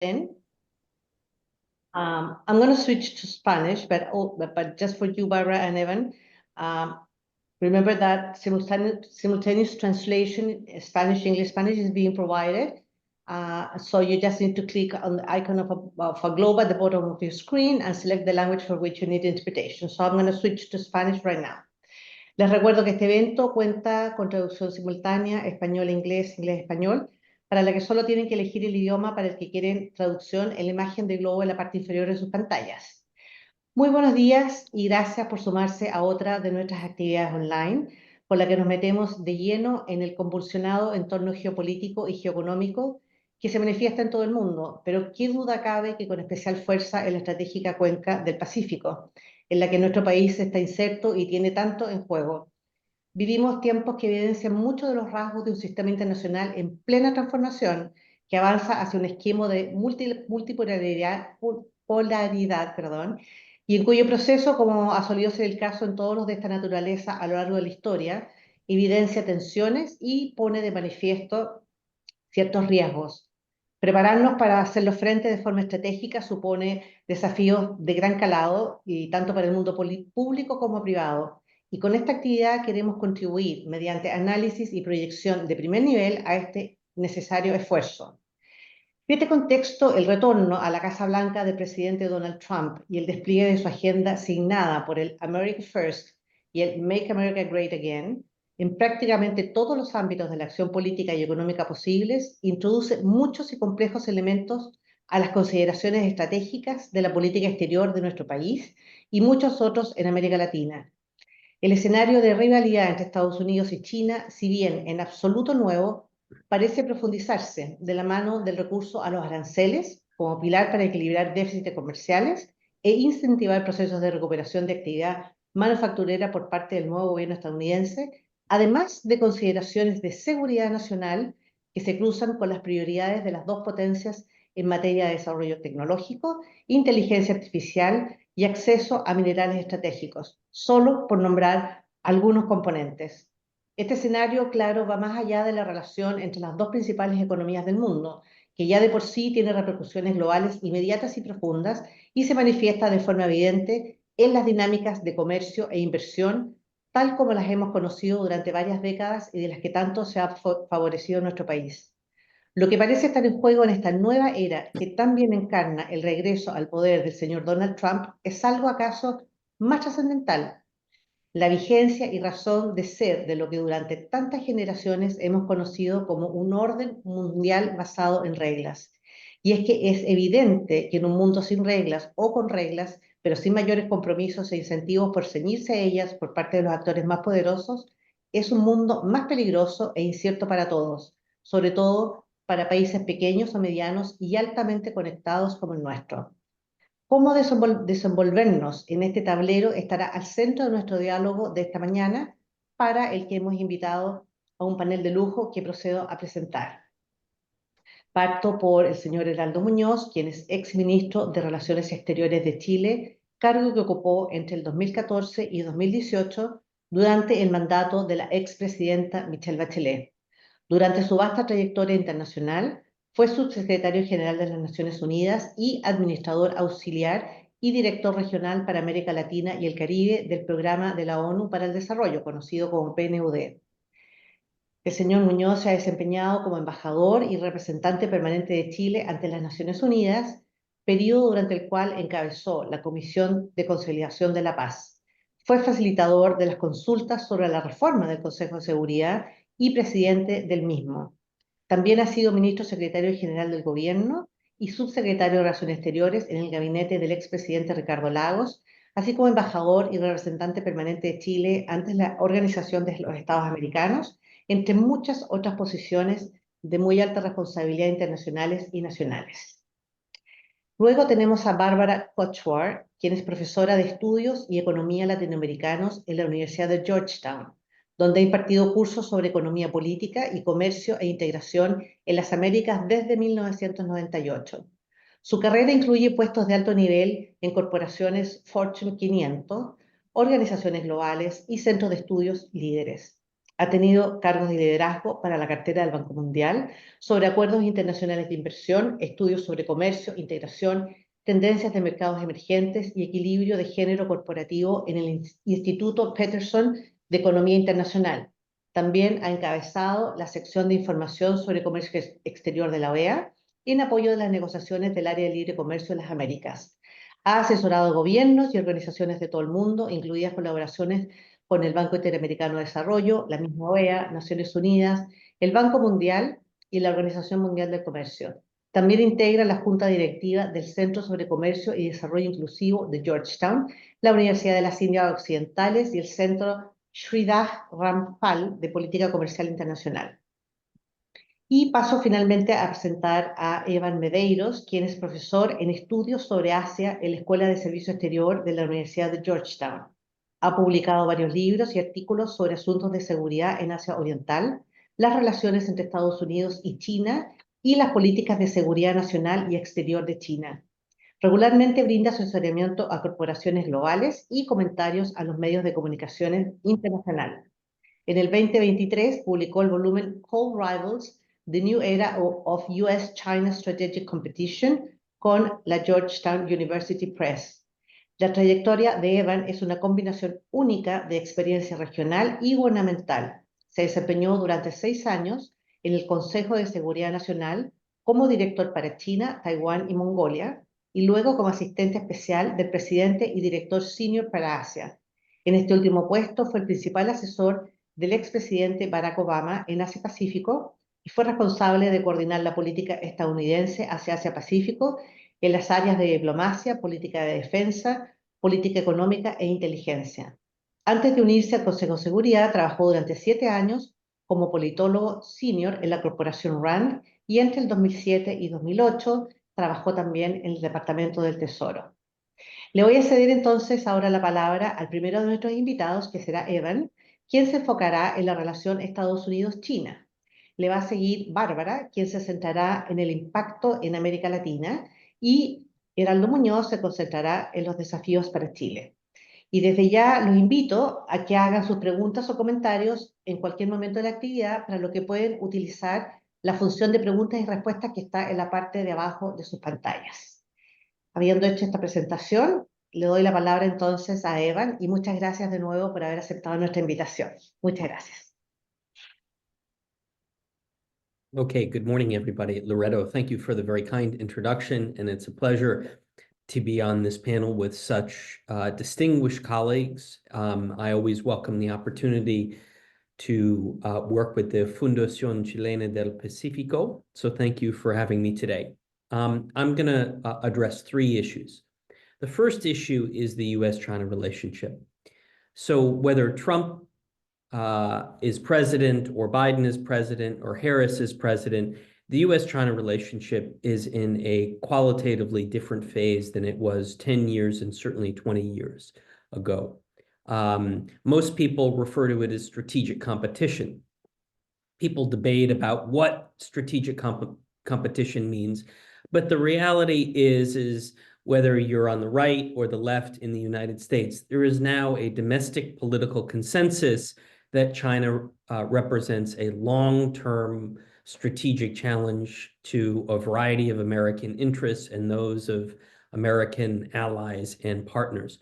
in. I'm going to switch to Spanish, but just for you, Barbara and Evan, remember that simultaneous translation, Spanish, English, Spanish is being provided. So you just need to click on the icon of a globe at the bottom of your screen and select the language for which you need interpretation. So I'm going to switch to Spanish right now. Les recuerdo que este evento cuenta con traducción simultánea español-inglés, inglés-español, para la que solo tienen que elegir el idioma para el que quieren traducción en la imagen de globo en la parte inferior de sus pantallas. Muy buenos días y gracias por sumarse a otra de nuestras actividades online, por la que nos metemos de lleno en el convulsionado entorno geopolítico y geoeconómico que se manifiesta en todo el mundo, pero qué duda cabe que con especial fuerza en la estratégica cuenca del Pacífico, en la que nuestro país está inserto y tiene tanto en juego. Vivimos tiempos que evidencian muchos de los rasgos de un sistema internacional en plena transformación que avanza hacia un esquema de multipolaridad, y en cuyo proceso, como ha solido ser el caso en todos los de esta naturaleza a lo largo de la historia, evidencia tensiones y pone de manifiesto ciertos riesgos. Prepararnos para hacerlo frente de forma estratégica supone desafíos de gran calado, y tanto para el mundo público como privado. Y con esta actividad queremos contribuir mediante análisis y proyección de primer nivel a este necesario esfuerzo. En este contexto, el retorno a la Casa Blanca del presidente Donald Trump y el despliegue de su agenda signada por el America First y el Make America Great Again en prácticamente todos los ámbitos de la acción política y económica posibles, introduce muchos y complejos elementos a las consideraciones estratégicas de la política exterior de nuestro país y muchos otros en América Latina. El escenario de rivalidad entre Estados Unidos y China, si bien en absoluto nuevo, parece profundizarse de la mano del recurso a los aranceles como pilar para equilibrar déficits comerciales e incentivar procesos de recuperación de actividad manufacturera por parte del nuevo gobierno estadounidense, además de consideraciones de seguridad nacional que se cruzan con las prioridades de las dos potencias en materia de desarrollo tecnológico, inteligencia artificial y acceso a minerales estratégicos, solo por nombrar algunos componentes. Este escenario, claro, va más allá de la relación entre las dos principales economías del mundo, que ya de por sí tiene repercusiones globales inmediatas y profundas y se manifiesta de forma evidente en las dinámicas de comercio e inversión, tal como las hemos conocido durante varias décadas y de las que tanto se ha favorecido nuestro país. Lo que parece estar en juego en esta nueva era que también encarna el regreso al poder del señor Donald Trump es algo acaso más trascendental: la vigencia y razón de ser de lo que durante tantas generaciones hemos conocido como un orden mundial basado en reglas. Y es que es evidente que en un mundo sin reglas o con reglas, pero sin mayores compromisos e incentivos por ceñirse a ellas por parte de los actores más poderosos, es un mundo más peligroso e incierto para todos, sobre todo para países pequeños o medianos y altamente conectados como el nuestro. Cómo desenvolvernos en este tablero estará al centro de nuestro diálogo de esta mañana, para el que hemos invitado a un panel de lujo que procedo a presentar. Parto por el señor Heraldo Muñoz, quien es exministro de Relaciones Exteriores de Chile, cargo que ocupó entre el 2014 y 2018 durante el mandato de la expresidenta Michelle Bachelet. Durante su vasta trayectoria internacional, fue subsecretario general de las Naciones Unidas y administrador auxiliar y director regional para América Latina y el Caribe del Programa de la ONU para el Desarrollo, conocido como PNUD. El señor Muñoz se ha desempeñado como embajador y representante permanente de Chile ante las Naciones Unidas, periodo durante el cual encabezó la Comisión de Conciliación de la Paz. Fue facilitador de las consultas sobre la reforma del Consejo de Seguridad y presidente del mismo. También ha sido ministro secretario general del Gobierno y subsecretario de Relaciones Exteriores en el gabinete del expresidente Ricardo Lagos, así como embajador y representante permanente de Chile ante la Organización de los Estados Americanos, entre muchas otras posiciones de muy alta responsabilidad internacionales y nacionales. Luego tenemos a Bárbara Kochwar, quien es profesora de Estudios y Economía Latinoamericanos en la Universidad de Georgetown, donde ha impartido cursos sobre economía política y comercio e integración en las Américas desde 1998. Su carrera incluye puestos de alto nivel en corporaciones Fortune 500, organizaciones globales y centros de estudios líderes. Ha tenido cargos de liderazgo para la cartera del Banco Mundial sobre acuerdos internacionales de inversión, estudios sobre comercio, integración, tendencias de mercados emergentes y equilibrio de género corporativo en el Instituto Peterson de Economía Internacional. También ha encabezado la sección de información sobre comercio exterior de la OEA en apoyo de las negociaciones del Área de Libre Comercio de las Américas. Ha asesorado gobiernos y organizaciones de todo el mundo, incluidas colaboraciones con el Banco Interamericano de Desarrollo, la misma OEA, Naciones Unidas, el Banco Mundial y la Organización Mundial del Comercio. También integra la Junta Directiva del Centro sobre Comercio y Desarrollo Inclusivo de Georgetown, la Universidad de las Indias Occidentales y el Centro Sridhar Rampal de Política Comercial Internacional. Y paso finalmente a presentar a Evan Medeiros, quien es profesor en estudios sobre Asia en la Escuela de Servicio Exterior de la Universidad de Georgetown. Ha publicado varios libros y artículos sobre asuntos de seguridad en Asia Oriental, las relaciones entre Estados Unidos y China y las políticas de seguridad nacional y exterior de China. Regularmente brinda asesoramiento a corporaciones globales y comentarios a los medios de comunicación internacionales. En el 2023 publicó el volumen Cold Rivals, The New Era of U.S.-China Strategic Competition con la Georgetown University Press. La trayectoria de Evan es una combinación única de experiencia regional y gubernamental. Se desempeñó durante 6 años en el Consejo de Seguridad Nacional como director para China, Taiwán y Mongolia, y luego como asistente especial del presidente y director senior para Asia. En este último puesto fue el principal asesor del expresidente Barack Obama en Asia-Pacífico y fue responsable de coordinar la política estadounidense hacia Asia-Pacífico en las áreas de diplomacia, política de defensa, política económica e inteligencia. Antes de unirse al Consejo de Seguridad, trabajó durante 7 años como politólogo senior en la corporación RAND y entre el 2007 y 2008 trabajó también en el Departamento del Tesoro. Le voy a ceder entonces ahora la palabra al primero de nuestros invitados, que será Evan, quien se enfocará en la relación Estados Unidos-China. Le va a seguir Bárbara, quien se centrará en el impacto en América Latina, y Heraldo Muñoz se concentrará en los desafíos para Chile. Y desde ya los invito a que hagan sus preguntas o comentarios en cualquier momento de la actividad, para lo que pueden utilizar la función de preguntas y respuestas que está en la parte de abajo de sus pantallas. Habiendo hecho esta presentación, le doy la palabra entonces a Evan y muchas gracias de nuevo por haber aceptado nuestra invitación. Muchas gracias. Okay, good morning, everybody. Loretto, thank you for the very kind introduction, and it's a pleasure to be on this panel with such distinguished colleagues. I always welcome the opportunity to work with the Fundación Chilena del Pacífico, so thank you for having me today. I'm going to address 3 issues. The first issue is the U.S.-China relationship. So whether Trump is president, or Biden is president, or Harris is president, the U.S.-China relationship is in a qualitatively different phase than it was 10 years and certainly 20 years ago. Most people refer to it as strategic competition. People debate about what strategic competition means, but the reality is whether you're on the right or the left in the United States, there is now a domestic political consensus that China represents a long-term strategic challenge to a variety of American interests and those of American allies and partners.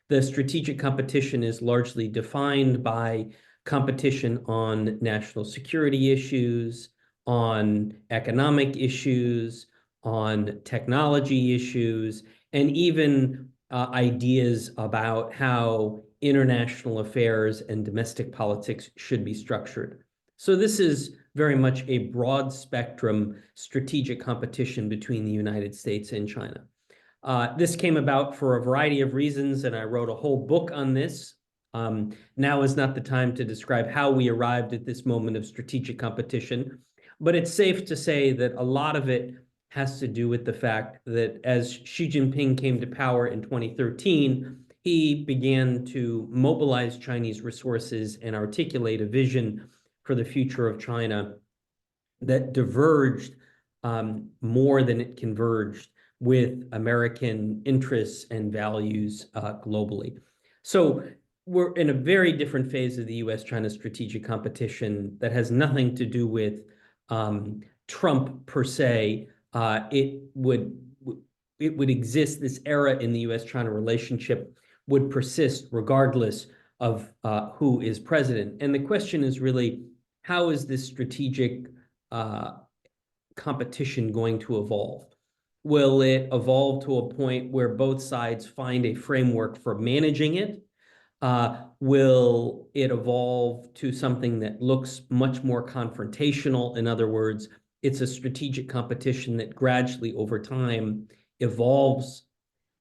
The strategic competition is largely defined by competition on national security issues, on economic issues, on technology issues, and even ideas about how international affairs and domestic politics should be structured. So this is very much a broad spectrum strategic competition between the United States and China. This came about for a variety of reasons, and I wrote a whole book on this. Now is not the time to describe how we arrived at this moment of strategic competition, but it's safe to say that a lot of it has to do with the fact that as Xi Jinping came to power in 2013, he began to mobilize Chinese resources and articulate a vision for the future of China that diverged more than it converged with American interests and values globally. So we're in a very different phase of the US-China strategic competition that has nothing to do with Trump per se. It would exist, this era in the US-China relationship would persist regardless of who is president. And the question is really, how is this strategic competition going to evolve? Will it evolve to a point where both sides find a framework for managing it? Will it evolve to something that looks much more confrontational? In other words, it's a strategic competition that gradually over time evolves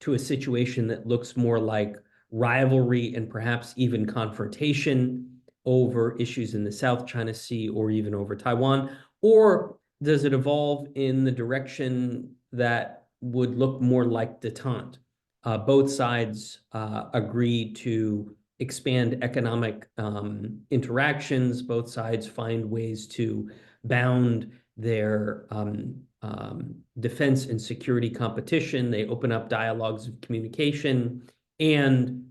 to a situation that looks more like rivalry and perhaps even confrontation over issues in the South China Sea or even over Taiwan? Or does it evolve in the direction that would look more like detente? Both sides agree to expand economic interactions. Both sides find ways to bound their defense and security competition. They open up dialogues of communication, and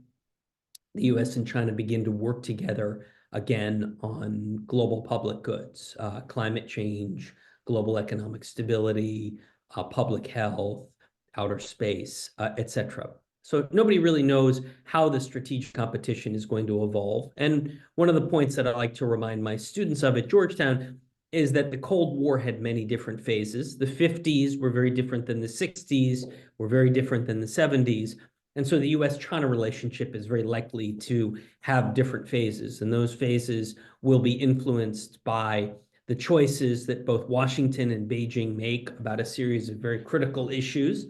the US and China begin to work together again on global public goods, climate change, global economic stability, public health, outer space, etc. So nobody really knows how the strategic competition is going to evolve. And one of the points that I like to remind my students of at Georgetown is that the Cold War had many different phases. The 50s were very different than the 60s, were very different than the 70s. And so the US-China relationship is very likely to have different phases. And those phases will be influenced by the choices that both Washington and Beijing make about a series of very critical issues,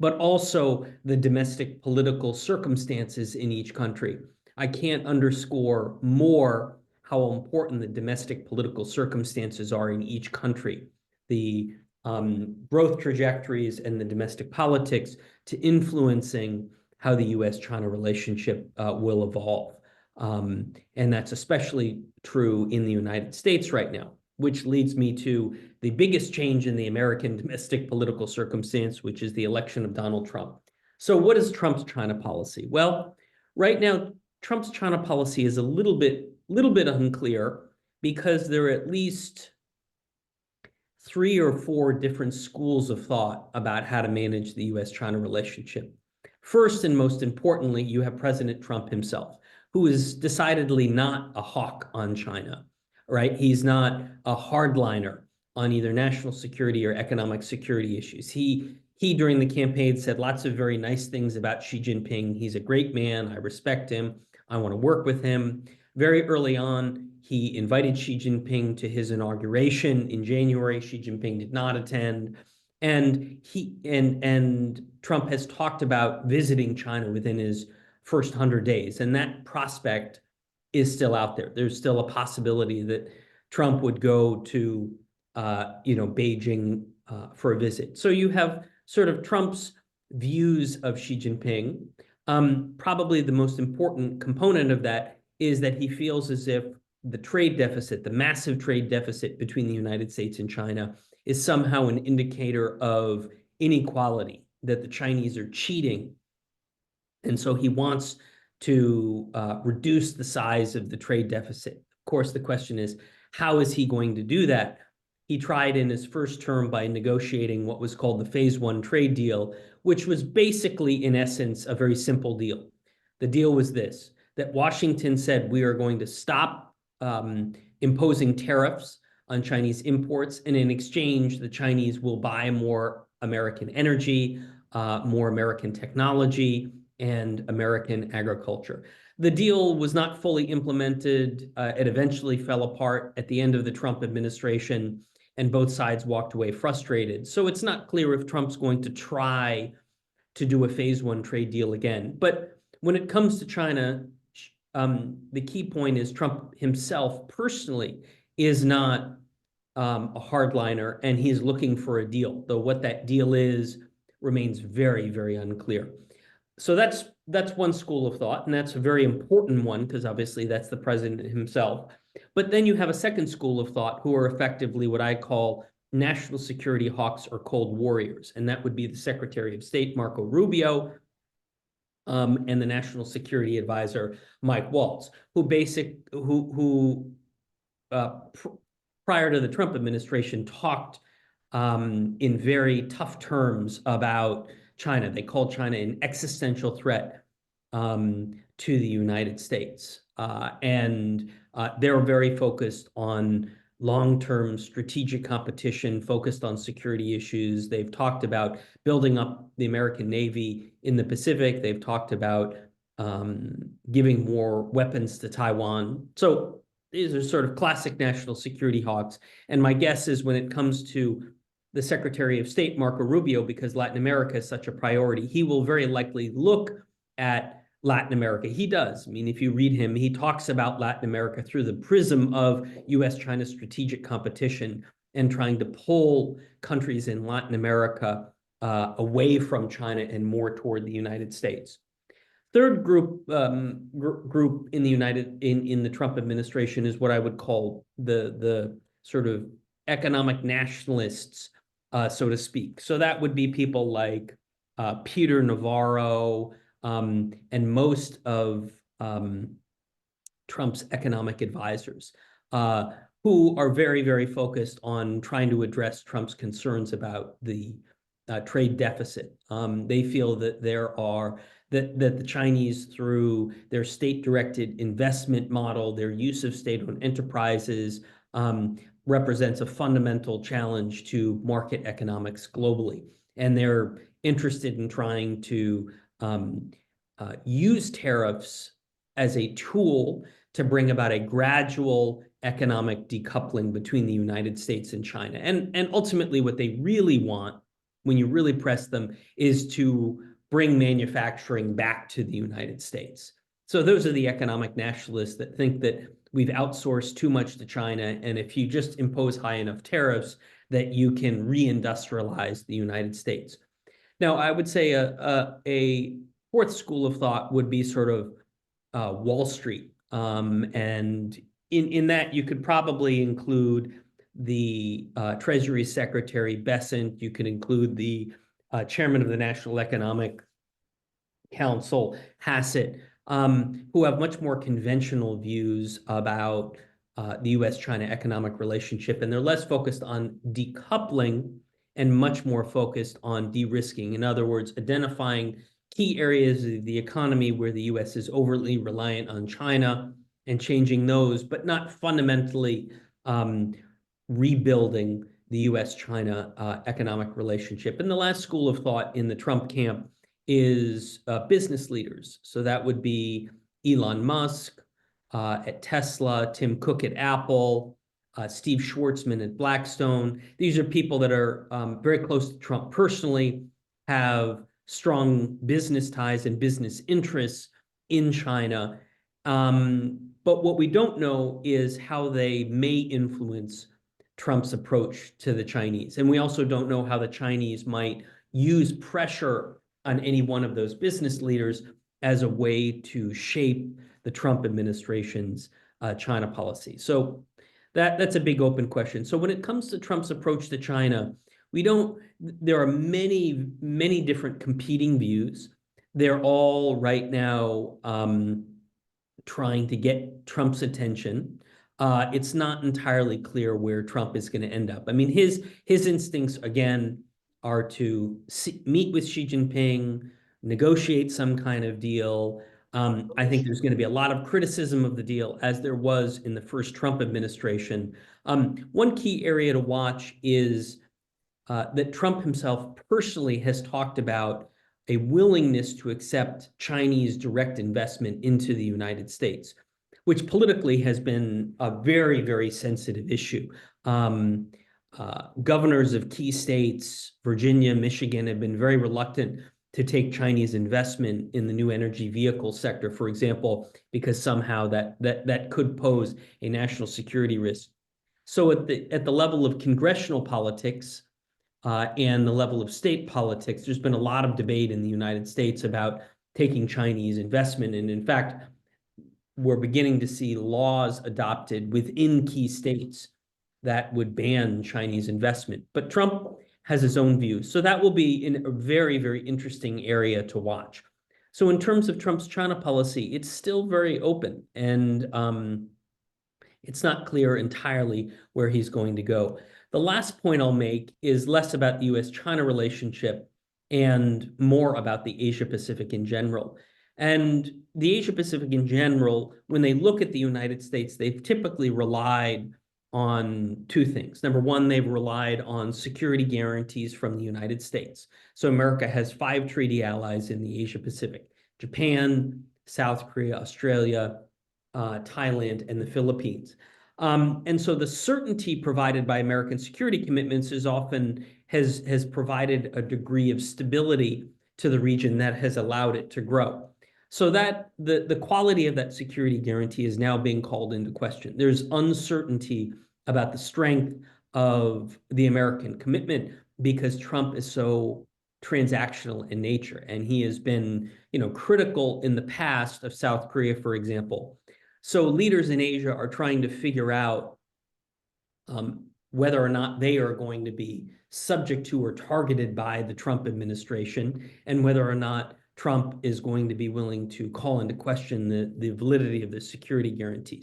but also the domestic political circumstances in each country. I can't underscore more how important the domestic political circumstances are in each country. The growth trajectories and the domestic politics to influencing how the US-China relationship will evolve. And that's especially true in the United States right now, which leads me to the biggest change in the American domestic political circumstance, which is the election of Donald Trump. So what is Trump's China policy? Well, right now, Trump's China policy is a little bit unclear because there are at least 3 or 4 different schools of thought about how to manage the US-China relationship. First, and most importantly, you have President Trump himself, who is decidedly not a hawk on China, right? He's not a hardliner on either national security or economic security issues. He during the campaign said lots of very nice things about Xi Jinping. He's a great man. I respect him. I want to work with him. Very early on, he invited Xi Jinping to his inauguration in January. Xi Jinping did not attend. And Trump has talked about visiting China within his first 100 days. And that prospect is still out there. There's still a possibility that Trump would go to Beijing for a visit. So you have sort of Trump's views of Xi Jinping. Probably the most important component of that is that he feels as if the trade deficit, the massive trade deficit between the United States and China, is somehow an indicator of inequality, that the Chinese are cheating. And so he wants to reduce the size of the trade deficit. Of course, the question is, how is he going to do that? He tried in his first term by negotiating what was called the Phase 1 trade deal, which was basically, in essence, a very simple deal. The deal was this, that Washington said we are going to stop imposing tariffs on Chinese imports, and in exchange, the Chinese will buy more American energy, more American technology, and American agriculture. The deal was not fully implemented. It eventually fell apart at the end of the Trump administration, and both sides walked away frustrated. So it's not clear if Trump's going to try to do a Phase 1 trade deal again. But when it comes to China, the key point is Trump himself personally is not a hardliner, and he's looking for a deal, though what that deal is remains very, very unclear. So that's one school of thought, and that's a very important one because obviously that's the president himself. But then you have a second school of thought who are effectively what I call national security hawks or cold warriors, and that would be the Secretary of State, Marco Rubio, and the National Security Advisor, Mike Waltz, who prior to the Trump administration talked in very tough terms about China. They called China an existential threat to the United States. They're very focused on long-term strategic competition, focused on security issues. They've talked about building up the American Navy in the Pacific. They've talked about giving more weapons to Taiwan. So these are sort of classic national security hawks. And my guess is when it comes to the Secretary of State, Marco Rubio, because Latin America is such a priority, he will very likely look at Latin America. He does. I mean, if you read him, he talks about Latin America through the prism of US-China strategic competition and trying to pull countries in Latin America away from China and more toward the United States. Third group in the Trump administration is what I would call the sort of economic nationalists, so to speak. So that would be people like Peter Navarro, and most of Trump's economic advisors, who are very, very focused on trying to address Trump's concerns about the trade deficit. They feel that that the Chinese, through their state-directed investment model, their use of state-owned enterprises, represents a fundamental challenge to market economics globally. And they're interested in trying to use tariffs as a tool to bring about a gradual economic decoupling between the United States and China. And ultimately what they really want, when you really press them, is to bring manufacturing back to the United States. So those are the economic nationalists that think that we've outsourced too much to China, and if you just impose high enough tariffs, that you can reindustrialize the United States. Now, I would say a fourth school of thought would be sort of Wall Street. And in that, you could probably include the Treasury Secretary Bessent. You could include the chairman of the National Economic Council, Hassett, who have much more conventional views about the US-China economic relationship. And they're less focused on decoupling and much more focused on de-risking. In other words, identifying key areas of the economy where the US is overly reliant on China and changing those, but not fundamentally rebuilding the US-China economic relationship. And the last school of thought in the Trump camp is business leaders. So that would be Elon Musk at Tesla, Tim Cook at Apple, Steve Schwarzman at Blackstone. These are people that are very close to Trump personally, have strong business ties and business interests in China. But what we don't know is how they may influence Trump's approach to the Chinese. And we also don't know how the Chinese might use pressure on any one of those business leaders as a way to shape the Trump administration's China policy. So that's a big open question. So when it comes to Trump's approach to China, there are many, many different competing views. They're all right now trying to get Trump's attention. It's not entirely clear where Trump is going to end up. I mean, his instincts, again, are to meet with Xi Jinping, negotiate some kind of deal. I think there's going to be a lot of criticism of the deal, as there was in the first Trump administration. One key area to watch is that Trump himself personally has talked about a willingness to accept Chinese direct investment into the United States, which politically has been a very, very sensitive issue. Governors of key states, Virginia, Michigan, have been very reluctant to take Chinese investment in the new energy vehicle sector, for example, because somehow that could pose a national security risk. So at the level of congressional politics and the level of state politics, there's been a lot of debate in the United States about taking Chinese investment. And in fact, we're beginning to see laws adopted within key states that would ban Chinese investment. But Trump has his own views. So that will be in a very, very interesting area to watch. So in terms of Trump's China policy, it's still very open, and it's not clear entirely where he's going to go. The last point I'll make is less about the US-China relationship and more about the Asia-Pacific in general. And the Asia-Pacific in general, when they look at the United States, they've typically relied on two things. Number one, they've relied on security guarantees from the United States. So America has 5 treaty allies in the Asia-Pacific: Japan, South Korea, Australia, Thailand, and the Philippines. And so the certainty provided by American security commitments is often has provided a degree of stability to the region that has allowed it to grow. So that the quality of that security guarantee is now being called into question. There's uncertainty about the strength of the American commitment because Trump is so transactional in nature, and he has been, critical in the past of South Korea, for example. So leaders in Asia are trying to figure out whether or not they are going to be subject to or targeted by the Trump administration, and whether or not Trump is going to be willing to call into question the validity of the security guarantee.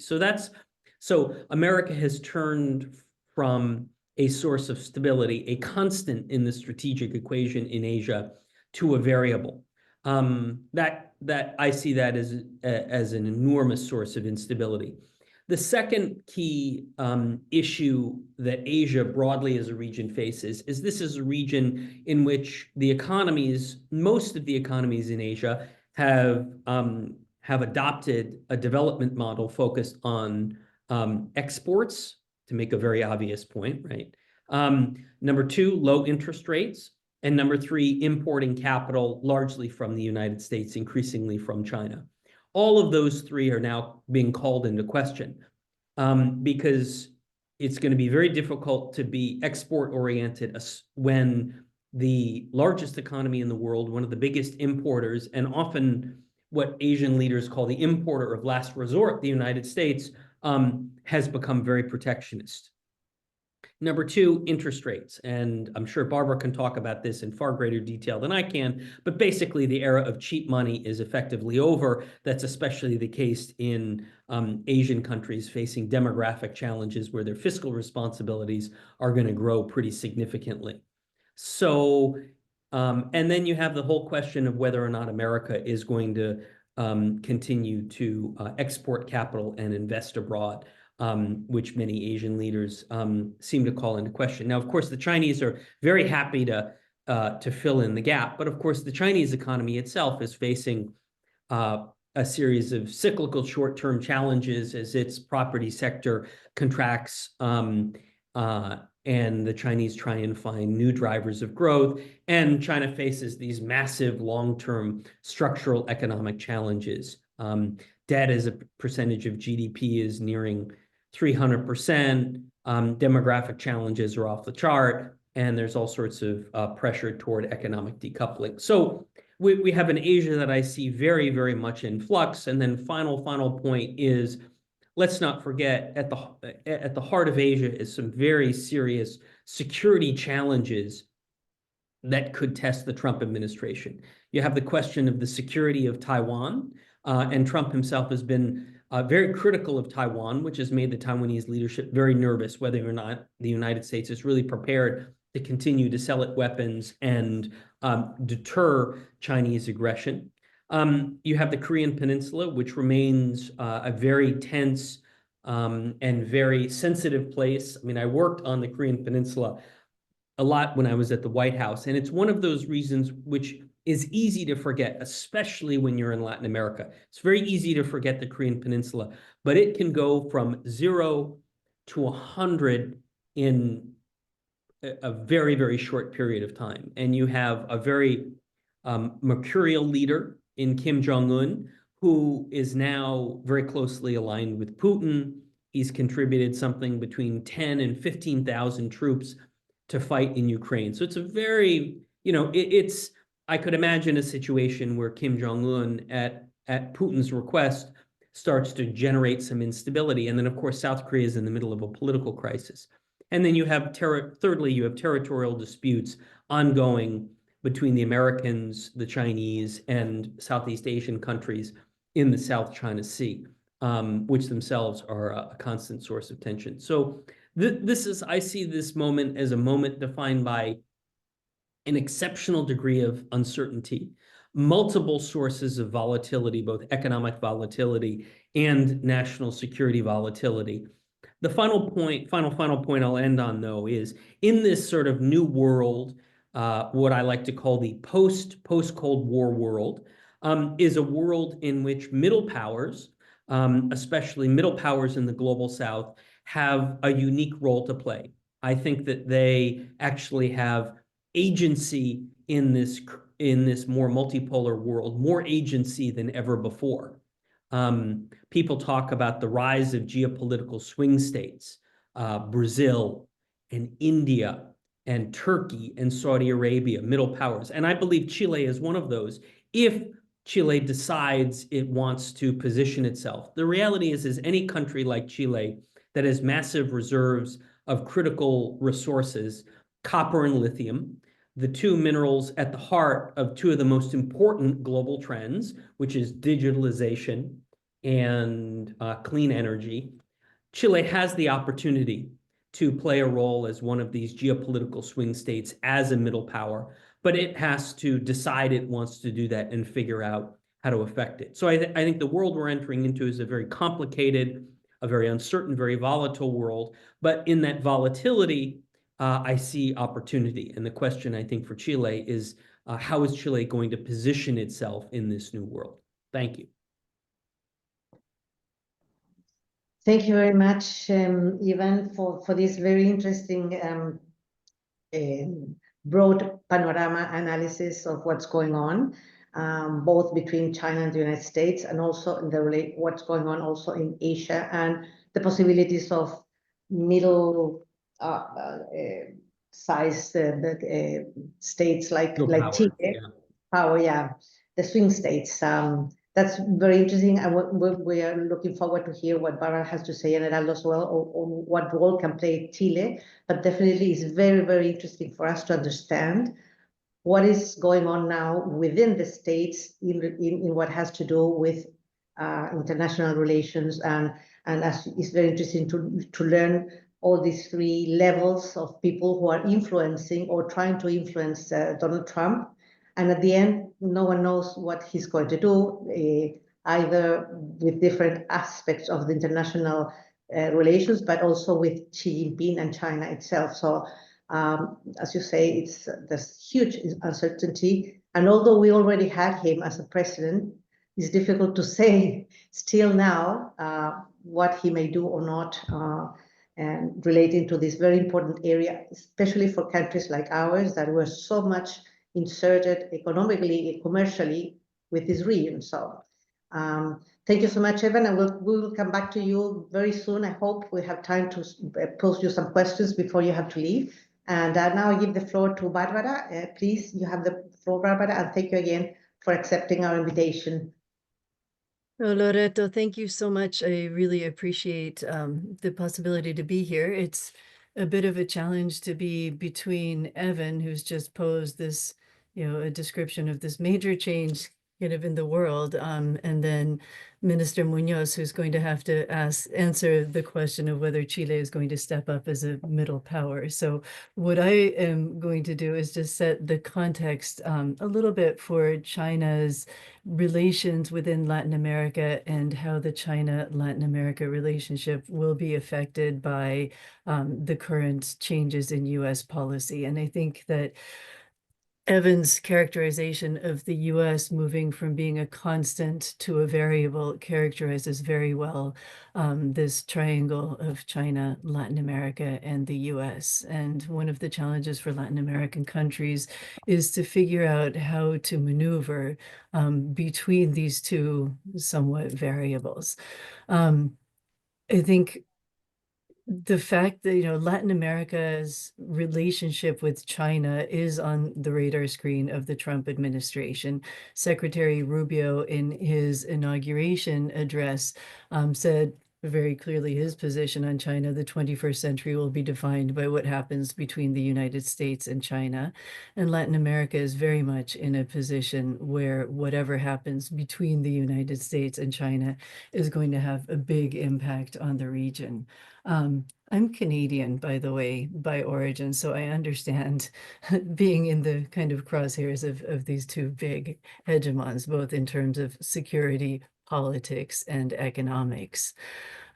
So America has turned from a source of stability, a constant in the strategic equation in Asia, to a variable. That I see that as an enormous source of instability. The second key issue that Asia broadly as a region faces is this is a region in which most of the economies in Asia have adopted a development model focused on exports, to make a very obvious point, right? Number 2, low interest rates. And number 3, importing capital largely from the United States, increasingly from China. All of those 3 are now being called into question because it's going to be very difficult to be export-oriented when the largest economy in the world, one of the biggest importers, and often what Asian leaders call the importer of last resort, the United States, has become very protectionist. Number 2, interest rates. And I'm sure Barbara can talk about this in far greater detail than I can, but basically the era of cheap money is effectively over. That's especially the case in Asian countries facing demographic challenges where their fiscal responsibilities are going to grow pretty significantly. So, and then you have the whole question of whether or not America is going to continue to export capital and invest abroad, which many Asian leaders seem to call into question. Now, of course, the Chinese are very happy to fill in the gap, but of course, the Chinese economy itself is facing a series of cyclical short-term challenges as its property sector contracts, and the Chinese try and find new drivers of growth, and China faces these massive long-term structural economic challenges. Debt as a percentage of GDP is nearing 300%. Demographic challenges are off the chart, and there's all sorts of pressure toward economic decoupling. So we have an Asia that I see very, very much in flux. And then final point is, let's not forget, at the heart of Asia is some very serious security challenges that could test the Trump administration. You have the question of the security of Taiwan, and Trump himself has been very critical of Taiwan, which has made the Taiwanese leadership very nervous whether or not the United States is really prepared to continue to sell it weapons and deter Chinese aggression. You have the Korean Peninsula, which remains a very tense and very sensitive place. I mean, I worked on the Korean Peninsula a lot when I was at the White House, and it's one of those reasons which is easy to forget, especially when you're in Latin America. It's very easy to forget the Korean Peninsula, but it can go from 0 to 100 in a very, very short period of time. And you have a very mercurial leader in Kim Jong-un, who is now very closely aligned with Putin. He's contributed something between 10 and 15,000 troops to fight in Ukraine. So it's a very, I could imagine a situation where Kim Jong-un, at Putin's request, starts to generate some instability. And then, of course, South Korea is in the middle of a political crisis. And then you have, thirdly, you have territorial disputes ongoing between the Americans, the Chinese, and Southeast Asian countries in the South China Sea, which themselves are a constant source of tension. So I see this moment as a moment defined by an exceptional degree of uncertainty, multiple sources of volatility, both economic volatility and national security volatility. The final point I'll end on, though, is in this sort of new world, what I like to call the post-Cold War world, is a world in which middle powers, especially middle powers in the global South, have a unique role to play. I think that they actually have agency in this more multipolar world, more agency than ever before. People talk about the rise of geopolitical swing states, Brazil and India and Turkey and Saudi Arabia, middle powers. And I believe Chile is one of those, if Chile decides it wants to position itself. The reality is any country like Chile that has massive reserves of critical resources, copper and lithium, the two minerals at the heart of two of the most important global trends, which is digitalization and clean energy. Chile has the opportunity to play a role as one of these geopolitical swing states as a middle power, but it has to decide it wants to do that and figure out how to affect it. So I think the world we're entering into is a very complicated, a very uncertain, very volatile world, but in that volatility, I see opportunity. And the question, I think, for Chile is, how is Chile going to position itself in this new world? Thank you. Thank you very much, Ivan, for this very interesting broad panorama analysis of what's going on, both between China and the United States, and also in what's going on also in Asia, and the possibilities of middle size states like Chile, the swing states. That's very interesting, and we are looking forward to hear what Barbara has to say, and Heraldo as well, on what role can play Chile. But definitely it's very, very interesting for us to understand what is going on now within the states in what has to do with international relations, and as it's very interesting to learn all these three levels of people who are influencing or trying to influence Donald Trump. And at the end, no one knows what he's going to do, either with different aspects of the international relations, but also with Xi Jinping and China itself. So, as you say, there's huge uncertainty. And although we already had him as a president, it's difficult to say still now what he may do or not, and relating to this very important area, especially for countries like ours that were so much inserted economically, commercially with this region. So thank you so much, Evan, and we will come back to you very soon. I hope we have time to pose you some questions before you have to leave. And now I give the floor to Barbara. Please, you have the floor, Barbara, and thank you again for accepting our invitation. Oh, Loreto, thank you so much. I really appreciate the possibility to be here. It's a bit of a challenge to be between Evan, who's just posed this, a description of this major change kind of in the world, and then Minister Munoz, who's going to have to answer the question of whether Chile is going to step up as a middle power. So what I am going to do is just set the context a little bit for China's relations within Latin America and how the China-Latin America relationship will be affected by the current changes in U.S. policy. And I think that Evan's characterization of the U.S. moving from being a constant to a variable characterizes very well this triangle of China, Latin America, and the U.S. And one of the challenges for Latin American countries is to figure out how to maneuver between these two somewhat variables. I think the fact that, Latin America's relationship with China is on the radar screen of the Trump administration. Secretary Rubio, in his inauguration address, said very clearly his position on China. The 21st century will be defined by what happens between the United States and China. And Latin America is very much in a position where whatever happens between the United States and China is going to have a big impact on the region. I'm Canadian, by the way, by origin, so I understand being in the kind of crosshairs of these two big hegemons, both in terms of security, politics, and economics.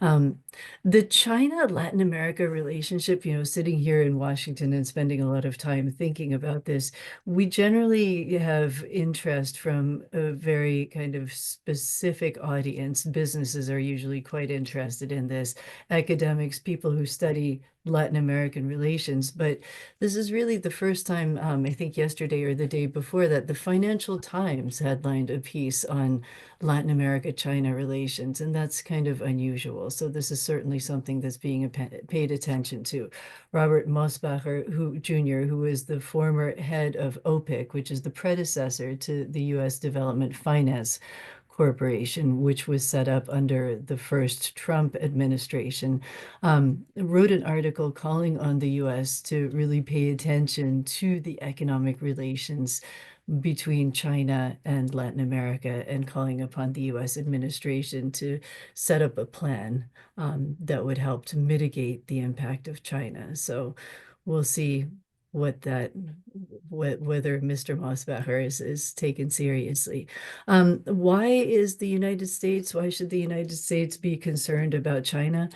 Um, the China-Latin America relationship, sitting here in Washington and spending a lot of time thinking about this, we generally have interest from a very kind of specific audience. Businesses are usually quite interested in this, academics, people who study Latin American relations, but this is really the first time, I think yesterday or the day before that, the Financial Times headlined a piece on Latin America-China relations, and that's kind of unusual. So this is certainly something that's being paid attention to. Robert Mosbacher, Jr., who is the former head of OPIC, which is the predecessor to the U.S. Development Finance Corporation, which was set up under the first Trump administration, wrote an article calling on the U.S. to really pay attention to the economic relations between China and Latin America, and calling upon the U.S. administration to set up a plan that would help to mitigate the impact of China. So we'll see whether Mr. Mosbacher is taken seriously. Why should the United States be concerned about China?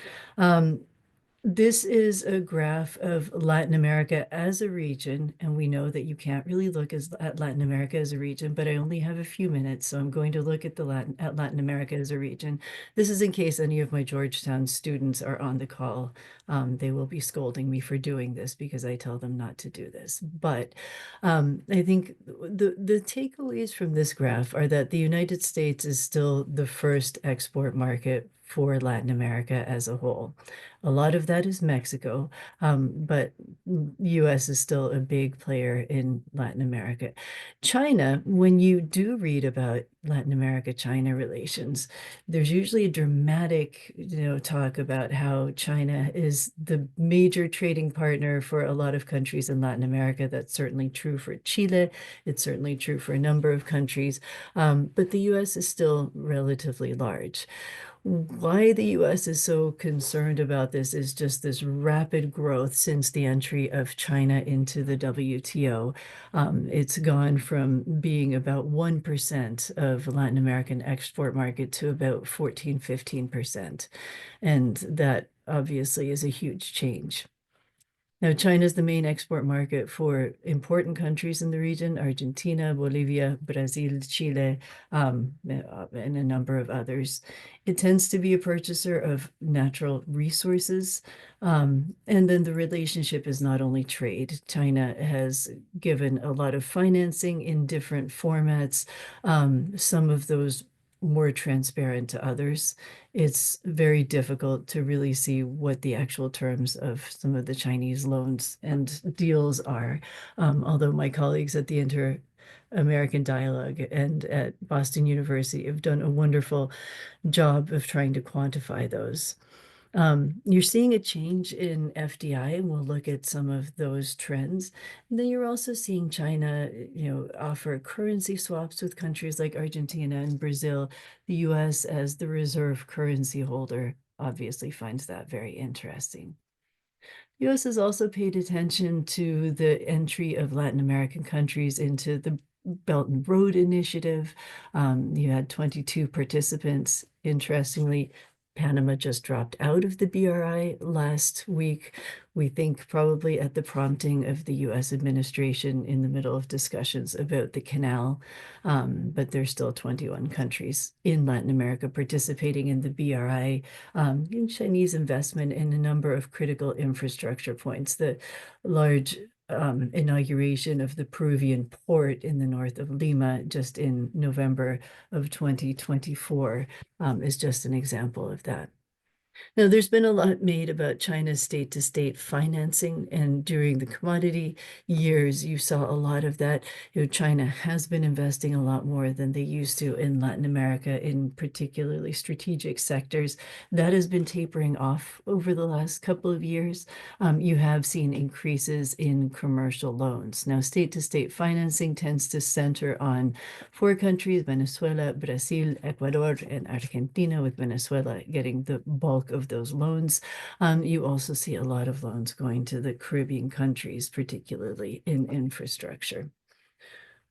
This is a graph of Latin America as a region, and we know that you can't really look at Latin America as a region, but I only have a few minutes, so I'm going to look at Latin America as a region. This is in case any of my Georgetown students are on the call. They will be scolding me for doing this because I tell them not to do this. But I think the takeaways from this graph are that the United States is still the first export market for Latin America as a whole. A lot of that is Mexico, but U.S. is still a big player in Latin America. China, when you do read about Latin America-China relations, there's usually a dramatic, talk about how China is the major trading partner for a lot of countries in Latin America. That's certainly true for Chile. It's certainly true for a number of countries, but the U.S. is still relatively large. Why the U.S. is so concerned about this is just this rapid growth since the entry of China into the WTO. It's gone from being about 1% of Latin American export market to about 14–15%. And that obviously is a huge change. Now, China is the main export market for important countries in the region: Argentina, Bolivia, Brazil, Chile, and a number of others. It tends to be a purchaser of natural resources. And then the relationship is not only trade. China has given a lot of financing in different formats, some of those more transparent to others. It's very difficult to really see what the actual terms of some of the Chinese loans and deals are. Although my colleagues at the Inter-American Dialogue and at Boston University have done a wonderful job of trying to quantify those. You're seeing a change in FDI, and we'll look at some of those trends. And then you're also seeing China, offer currency swaps with countries like Argentina and Brazil. The U.S., as the reserve currency holder, obviously finds that very interesting. The U.S. has also paid attention to the entry of Latin American countries into the Belt and Road Initiative. You had 22 participants. Interestingly, Panama just dropped out of the BRI last week. We think probably at the prompting of the U.S. administration in the middle of discussions about the canal. But there's still 21 countries in Latin America participating in the BRI, in Chinese investment in a number of critical infrastructure points. The large inauguration of the Peruvian port in the north of Lima just in November of 2024 is just an example of that. Now, there's been a lot made about China's state-to-state financing, and during the commodity years, you saw a lot of that. China has been investing a lot more than they used to in Latin America, in particularly strategic sectors. That has been tapering off over the last couple of years. You have seen increases in commercial loans. Now, state-to-state financing tends to center on four countries: Venezuela, Brazil, Ecuador, and Argentina, with Venezuela getting the bulk of those loans. You also see a lot of loans going to the Caribbean countries, particularly in infrastructure.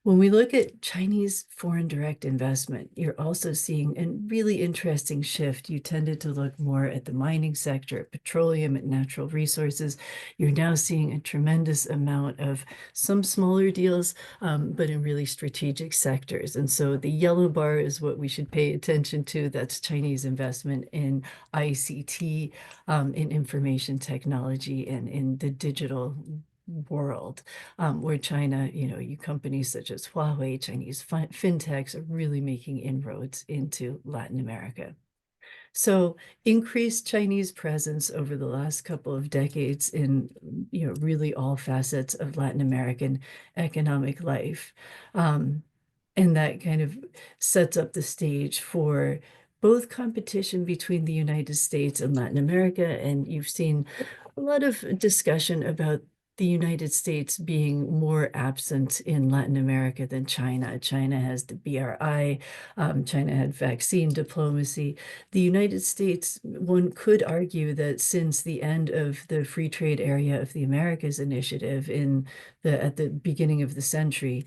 When we look at Chinese foreign direct investment, you're also seeing a really interesting shift. You tended to look more at the mining sector, at petroleum, and natural resources. You're now seeing a tremendous amount of some smaller deals, but in really strategic sectors. And so the yellow bar is what we should pay attention to. That's Chinese investment in ICT, in information technology, and in the digital world, where China, you companies such as Huawei, Chinese fintechs, are really making inroads into Latin America. So increased Chinese presence over the last couple of decades in, really all facets of Latin American economic life. And that kind of sets up the stage for both competition between the United States and Latin America. And you've seen a lot of discussion about the United States being more absent in Latin America than China. China has the BRI. China had vaccine diplomacy. The United States, one could argue that since the end of the Free Trade Area of the Americas initiative at the beginning of the century,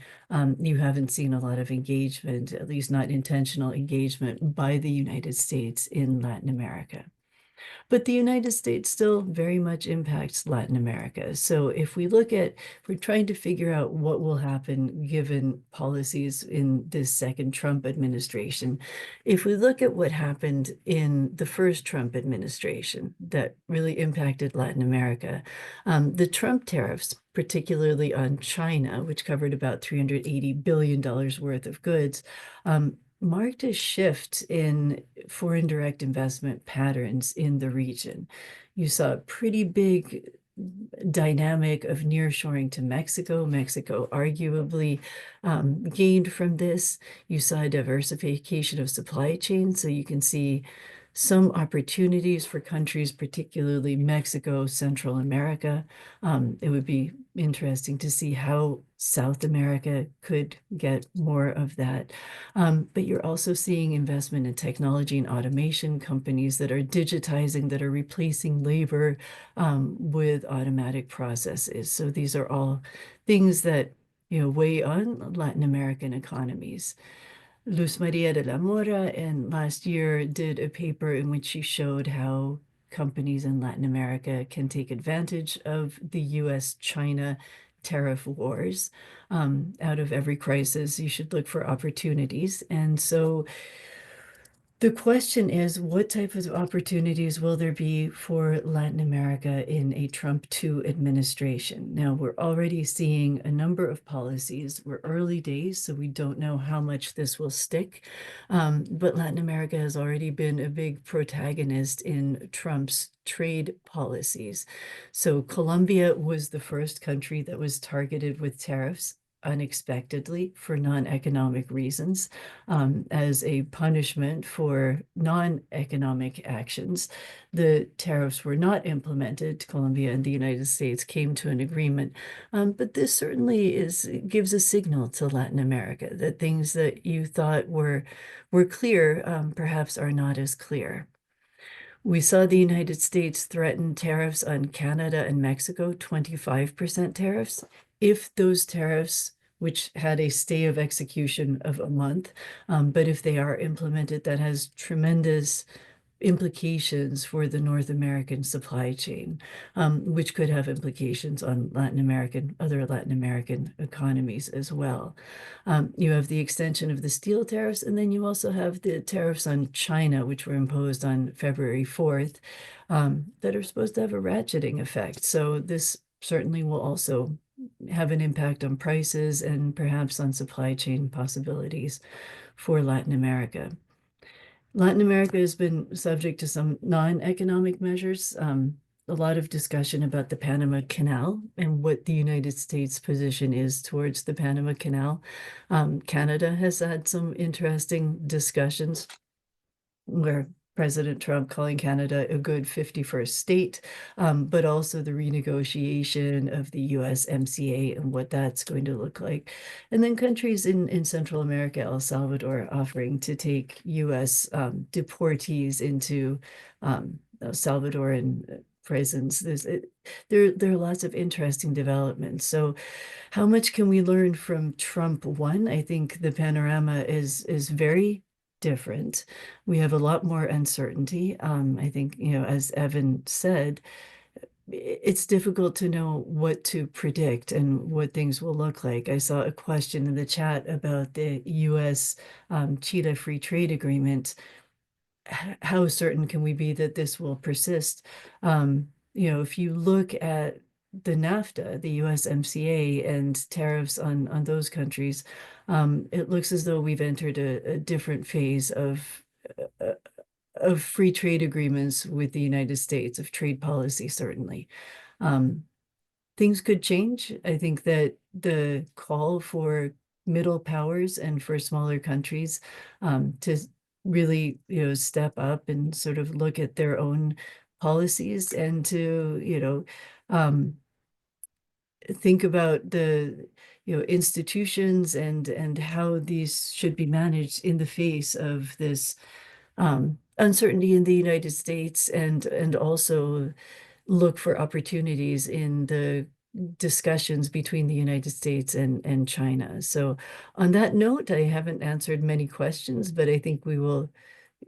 you haven't seen a lot of engagement, at least not intentional engagement, by the United States in Latin America. But the United States still very much impacts Latin America. So if we're trying to figure out what will happen given policies in this second Trump administration, if we look at what happened in the first Trump administration that really impacted Latin America, the Trump tariffs, particularly on China, which covered about $380 billion worth of goods, marked a shift in foreign direct investment patterns in the region. You saw a pretty big dynamic of nearshoring to Mexico. Mexico arguably gained from this. You saw a diversification of supply chains, so you can see some opportunities for countries, particularly Mexico, Central America. It would be interesting to see how South America could get more of that. But you're also seeing investment in technology and automation, companies that are digitizing, that are replacing labor with automatic processes. So these are all things that weigh on Latin American economies. Luz Maria de la Mora, and last year did a paper in which she showed how companies in Latin America can take advantage of the US-China tariff wars. Out of every crisis, you should look for opportunities. And so the question is, what type of opportunities will there be for Latin America in a Trump 2 administration? Now, we're already seeing a number of policies. We're early days, so we don't know how much this will stick. But Latin America has already been a big protagonist in Trump's trade policies. So Colombia was the first country that was targeted with tariffs unexpectedly for non-economic reasons, as a punishment for non-economic actions. The tariffs were not implemented. Colombia and the United States came to an agreement. But this certainly gives a signal to Latin America that things that you thought were clear, perhaps are not as clear. We saw the United States threaten tariffs on Canada and Mexico, 25% tariffs. If those tariffs, which had a stay of execution of a month, but if they are implemented, that has tremendous implications for the North American supply chain, which could have implications on other Latin American economies as well. You have the extension of the steel tariffs, and then you also have the tariffs on China, which were imposed on February 4th, that are supposed to have a ratcheting effect. So this certainly will also have an impact on prices and perhaps on supply chain possibilities for Latin America. Latin America has been subject to some non-economic measures. A lot of discussion about the Panama Canal and what the United States position is towards the Panama Canal. Canada has had some interesting discussions where President Trump calling Canada a good 51st state, but also the renegotiation of the USMCA and what that's going to look like. And then countries in Central America, El Salvador, offering to take US deportees into Salvadoran prisons. There are lots of interesting developments. So how much can we learn from Trump? One, I think the panorama is very different. We have a lot more uncertainty. I think, as Evan said, it's difficult to know what to predict and what things will look like. I saw a question in the chat about the US Chile Free Trade Agreement. How certain can we be that this will persist? If you look at the NAFTA, the USMCA, and tariffs on those countries, it looks as though we've entered a different phase of free trade agreements with the United States, of trade policy, certainly. Things could change. I think that the call for middle powers and for smaller countries to really, step up and sort of look at their own policies and to, think about the institutions and how these should be managed in the face of this uncertainty in the United States, and also look for opportunities in the discussions between the United States and China. So on that note, I haven't answered many questions, but I think we will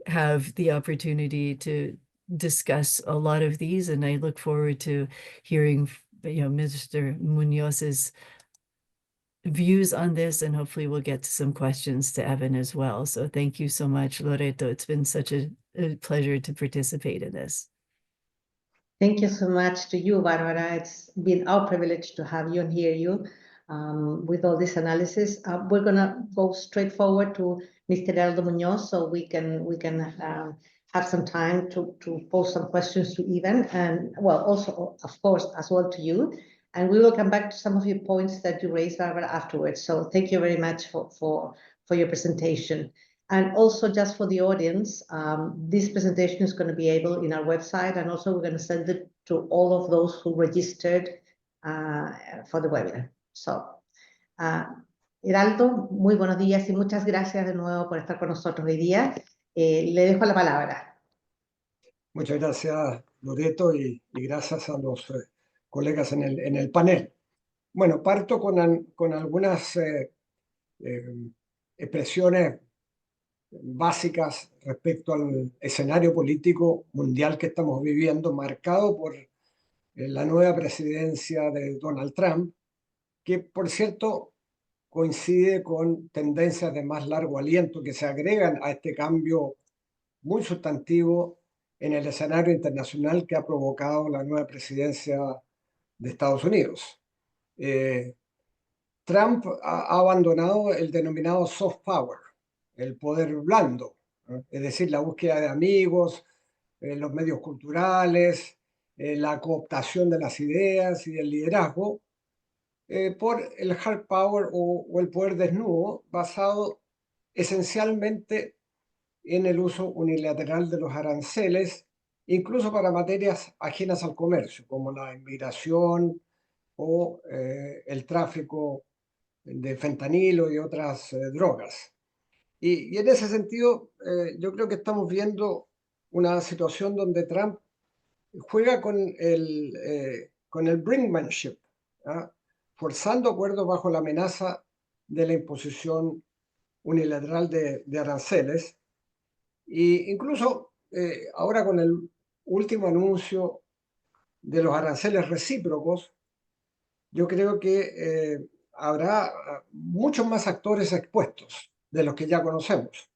have the opportunity to discuss a lot of these, and I look forward to hearing Mr. Munoz's views on this, and hopefully we'll get to some questions to Evan as well. So thank you so much, Loreto. It's been such a pleasure to participate in this. Thank you so much to you, Barbara. It's been our privilege to have you and hear you with all this analysis. We're gonna go straight forward to Mr. Heraldo Muñoz, so we can have some time to pose some questions to Evan, and well, also of course as well to you. And we will come back to some of your points that you raised, Barbara, afterwards. So thank you very much for your presentation. And also, just for the audience, this presentation is going to be able in our website, and also we're going to send it to all of those who registered for the webinar. So, Heraldo, muy buenos días y muchas gracias de nuevo por estar con nosotros hoy día. Le dejo la palabra. Muchas gracias, Loreto, y gracias a los colegas en el panel. Bueno, parto con algunas expresiones básicas respecto al escenario político mundial que estamos viviendo, marcado por la nueva presidencia de Donald Trump, que por cierto coincide con tendencias de más largo aliento que se agregan a este cambio muy sustantivo en el escenario internacional que ha provocado la nueva presidencia de Estados Unidos. Trump ha abandonado el denominado soft power, el poder blando, ¿no? Es decir, la búsqueda de amigos, los medios culturales, la cooptación de las ideas y del liderazgo, por el hard power o el poder desnudo, basado esencialmente en el uso unilateral de los aranceles, incluso para materias ajenas al comercio, como la inmigración o el tráfico de fentanilo y otras drogas. Y en ese sentido, yo creo que estamos viendo una situación donde Trump juega con el brinkmanship, ¿ah? Forzando acuerdos bajo la amenaza de la imposición unilateral de aranceles. E incluso ahora con el último anuncio de los aranceles recíprocos, yo creo que habrá muchos más actores expuestos de los que ya conocemos.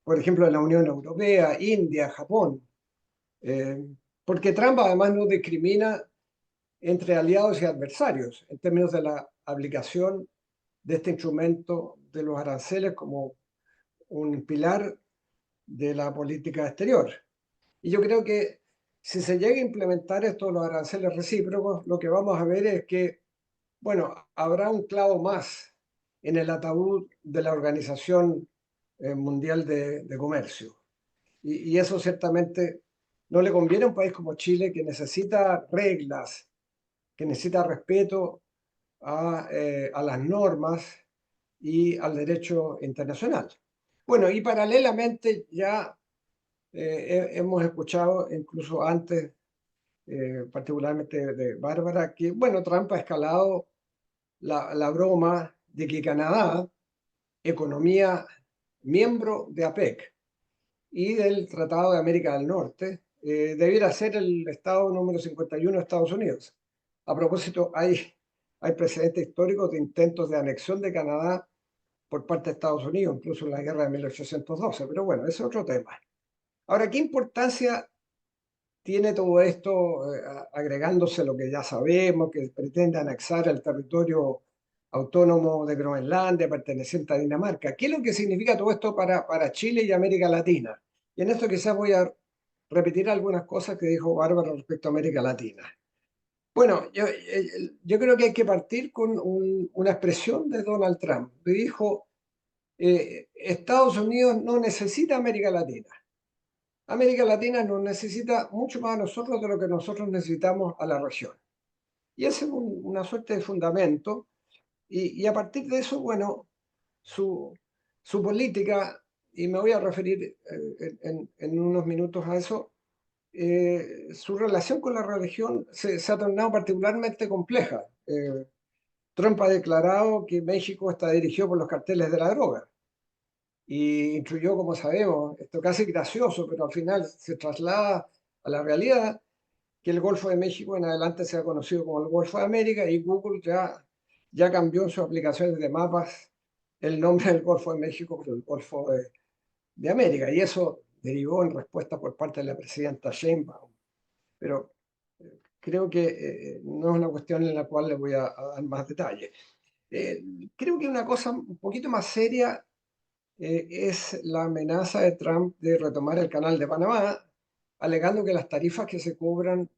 Por ejemplo, la Unión Europea, India, Japón. Porque Trump además no discrimina entre aliados y adversarios en términos de la aplicación de este instrumento de los aranceles como un pilar de la política exterior. Y yo creo que si se llega a implementar esto de los aranceles recíprocos, lo que vamos a ver es que, bueno, habrá un clavo más en el ataúd de la Organización Mundial de Comercio. Y eso ciertamente no le conviene a un país como Chile, que necesita reglas, que necesita respeto a las normas y al derecho internacional. Bueno, y paralelamente ya hemos escuchado incluso antes, particularmente de Bárbara, que bueno, Trump ha escalado la broma de que Canadá, economía miembro de APEC y del Tratado de América del Norte, debiera ser el estado número 51 de Estados Unidos. A propósito, hay precedentes históricos de intentos de anexión de Canadá por parte de Estados Unidos, incluso en la guerra de 1812, pero bueno, ese es otro tema. Ahora, ¿qué importancia tiene todo esto, agregándose lo que ya sabemos, que pretende anexar el territorio autónomo de Groenlandia, perteneciente a Dinamarca? ¿Qué es lo que significa todo esto para Chile y América Latina? Y en esto quizás voy a repetir algunas cosas que dijo Bárbara respecto a América Latina. Bueno, yo creo que hay que partir con una expresión de Donald Trump, que dijo, Estados Unidos no necesita América Latina. América Latina nos necesita mucho más a nosotros de lo que nosotros necesitamos a la región. Y ese es una suerte de fundamento. Y a partir de eso, bueno, su política, y me voy a referir en unos minutos a eso, su relación con la religión se ha tornado particularmente compleja. Trump ha declarado que México está dirigido por los carteles de la droga y instruyó, como sabemos, esto casi gracioso, pero al final se traslada a la realidad, que el Golfo de México en adelante sea conocido como el Golfo de América, y Google ya cambió en sus aplicaciones de mapas el nombre del Golfo de México por el Golfo de América, y eso derivó en respuesta por parte de la presidenta Sheinbaum. Pero creo que no es una cuestión en la cual le voy a dar más detalles. Creo que una cosa un poquito más seria es la amenaza de Trump de retomar el canal de Panamá, alegando que las tarifas que se cobran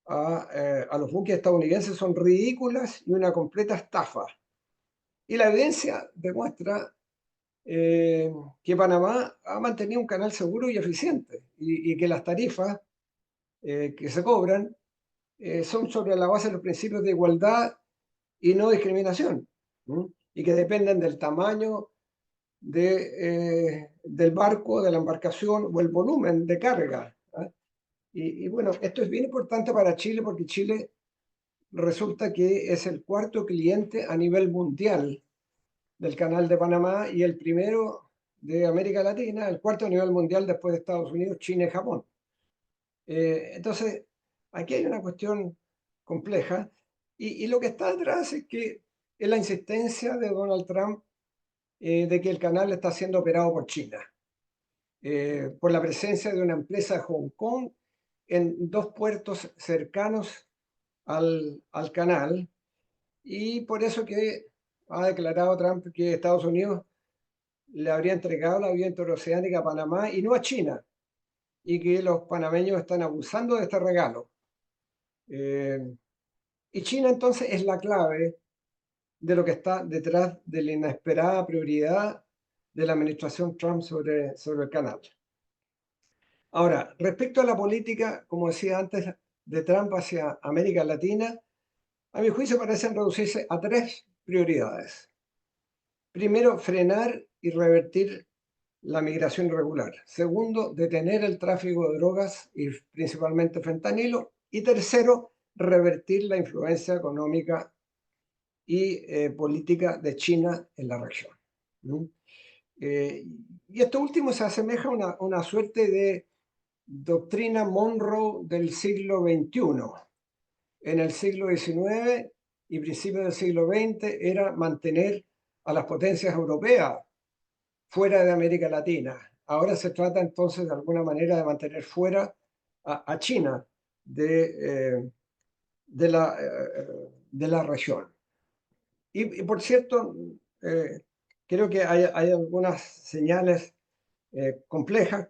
a los buques estadounidenses son ridículas y una completa estafa. Y la evidencia demuestra que Panamá ha mantenido un canal seguro y eficiente y que las tarifas que se cobran son sobre la base de los principios de igualdad y no discriminación, ¿no? Y que dependen del tamaño del barco, de la embarcación o el volumen de carga. Y bueno, esto es bien importante para Chile porque Chile resulta que es el cuarto cliente a nivel mundial del Canal de Panamá y el primero de América Latina, el cuarto a nivel mundial después de Estados Unidos, China y Japón. Entonces, aquí hay una cuestión compleja y lo que está detrás es la insistencia de Donald Trump de que el canal está siendo operado por China, por la presencia de una empresa de Hong Kong en dos puertos cercanos al canal, y por eso que ha declarado Trump que Estados Unidos le habría entregado la vía interoceánica a Panamá y no a China, y que los panameños están abusando de este regalo. Y China entonces es la clave de lo que está detrás de la inesperada prioridad de la administración Trump sobre el canal. Ahora, respecto a la política, como decía antes, de Trump hacia América Latina, a mi juicio parecen reducirse a tres prioridades. Primero, frenar y revertir la migración irregular. Segundo, detener el tráfico de drogas y principalmente fentanilo. Y tercero, revertir la influencia económica y política de China en la región. Y esto último se asemeja a una suerte de doctrina Monroe del siglo XXI. En el siglo XIX y principios del siglo XX era mantener a las potencias europeas fuera de América Latina. Ahora se trata entonces de alguna manera de mantener fuera a China de la región. Y por cierto, creo que hay algunas señales complejas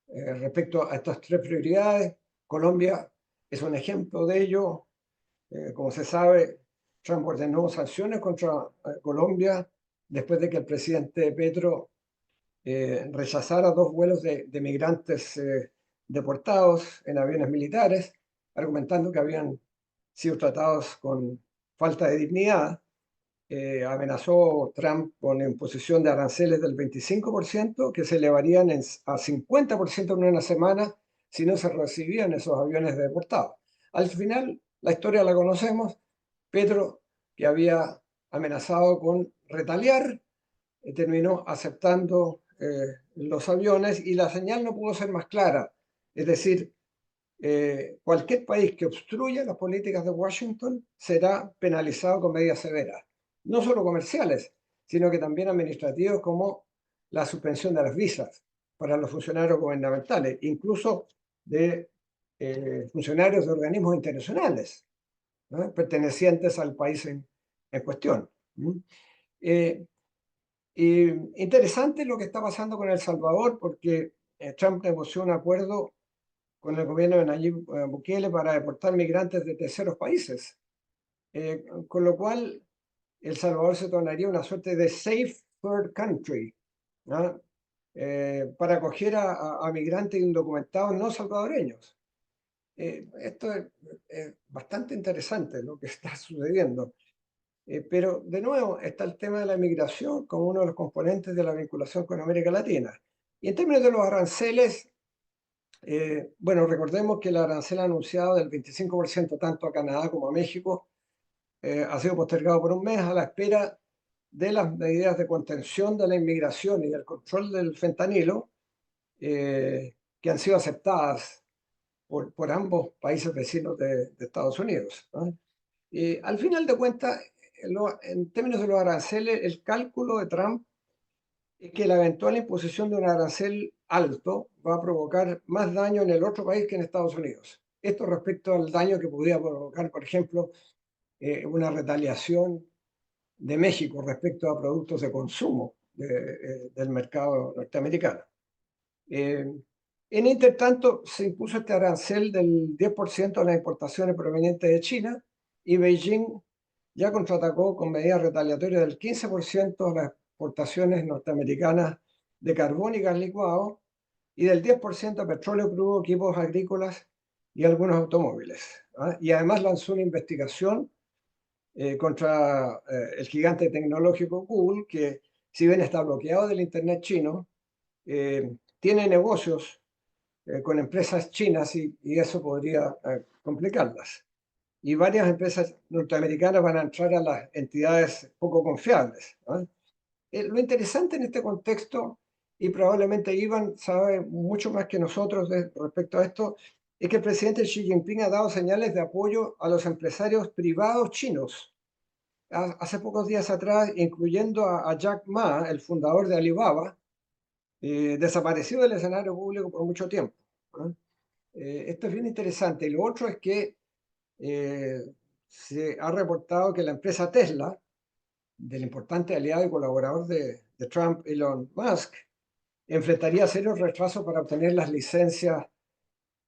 respecto a estas tres prioridades. Colombia es un ejemplo de ello. Como se sabe, Trump ordenó sanciones contra Colombia después de que el presidente Petro rechazara 2 vuelos de migrantes deportados en aviones militares, argumentando que habían sido tratados con falta de dignidad. Amenazó Trump con imposición de aranceles del 25% que se elevarían a 50% en una semana si no se recibían esos aviones deportados. Al final, la historia la conocemos. Petro, que había amenazado con retaliar, terminó aceptando los aviones y la señal no pudo ser más clara. Es decir, cualquier país que obstruya las políticas de Washington será penalizado con medidas severas, no solo comerciales, sino que también administrativas, como la suspensión de las visas para los funcionarios gubernamentales, incluso de funcionarios de organismos internacionales, ¿no?, pertenecientes al país en cuestión. Interesante lo que está pasando con El Salvador, porque Trump negoció un acuerdo con el gobierno de Nayib Bukele para deportar migrantes de terceros países, con lo cual El Salvador se tornaría una suerte de safe third country, ¿no?, para acoger a migrantes indocumentados no salvadoreños. Esto es bastante interesante lo que está sucediendo. Pero de nuevo está el tema de la migración como uno de los componentes de la vinculación con América Latina. Y en términos de los aranceles, bueno, recordemos que el arancel anunciado del 25% tanto a Canadá como a México ha sido postergado por un mes a la espera de las medidas de contención de la inmigración y del control del fentanilo que han sido aceptadas por ambos países vecinos de Estados Unidos, ¿no? Al final de cuentas, en términos de los aranceles, el cálculo de Trump es que la eventual imposición de un arancel alto va a provocar más daño en el otro país que en Estados Unidos. Esto respecto al daño que podría provocar, por ejemplo, una retaliación de México respecto a productos de consumo del mercado norteamericano. En intertanto, se impuso este arancel del 10% a las importaciones provenientes de China y Beijing ya contraatacó con medidas retaliatorias del 15% a las exportaciones norteamericanas de carbón y gas licuado y del 10% a petróleo crudo, equipos agrícolas y algunos automóviles, ¿ah? Y además lanzó una investigación contra el gigante tecnológico Google, que si bien está bloqueado del Internet chino, tiene negocios con empresas chinas y eso podría complicarlas. Y varias empresas norteamericanas van a entrar a las entidades poco confiables, ¿no? Lo interesante en este contexto, y probablemente Iván sabe mucho más que nosotros respecto a esto, es que el presidente Xi Jinping ha dado señales de apoyo a los empresarios privados chinos. Hace pocos días atrás, incluyendo a Jack Ma, el fundador de Alibaba, desapareció del escenario público por mucho tiempo, ¿no? Esto es bien interesante. Y lo otro es que se ha reportado que la empresa Tesla, del importante aliado y colaborador de Trump, Elon Musk, enfrentaría serios retrasos para obtener las licencias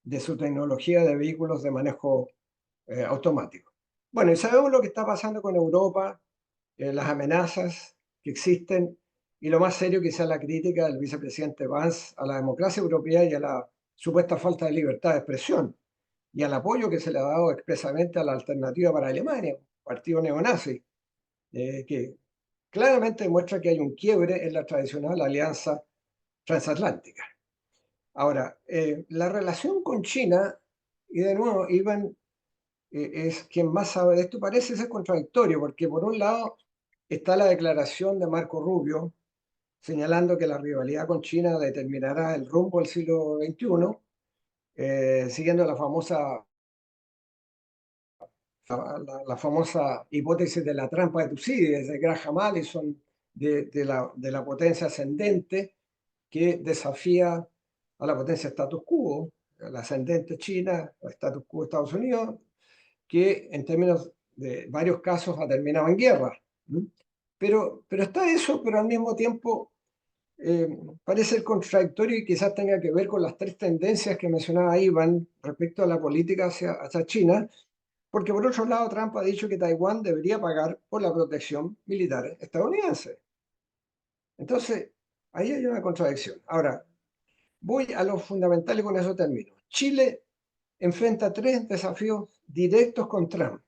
de su tecnología de vehículos de manejo automático. Bueno, y sabemos lo que está pasando con Europa, las amenazas que existen y lo más serio quizás la crítica del vicepresidente Vance a la democracia europea y a la supuesta falta de libertad de expresión y al apoyo que se le ha dado expresamente a la Alternativa para Alemania, partido neonazi, que claramente demuestra que hay un quiebre en la tradicional alianza transatlántica. Ahora, la relación con China, y de nuevo, Iván es quien más sabe de esto, parece ser contradictorio, porque por un lado está la declaración de Marco Rubio, señalando que la rivalidad con China determinará el rumbo del siglo XXI, siguiendo la famosa hipótesis de la trampa de Tucídides de Graham Allison, de la potencia ascendente que desafía a la potencia status quo, la ascendente China, el status quo de Estados Unidos, que en términos de varios casos ha terminado en guerra. Pero está eso, pero al mismo tiempo parece ser contradictorio y quizás tenga que ver con las tres tendencias que mencionaba Iván respecto a la política hacia China, porque por otro lado Trump ha dicho que Taiwán debería pagar por la protección militar estadounidense. Entonces, ahí hay una contradicción. Ahora, voy a lo fundamental y con eso termino. Chile enfrenta tres desafíos directos con Trump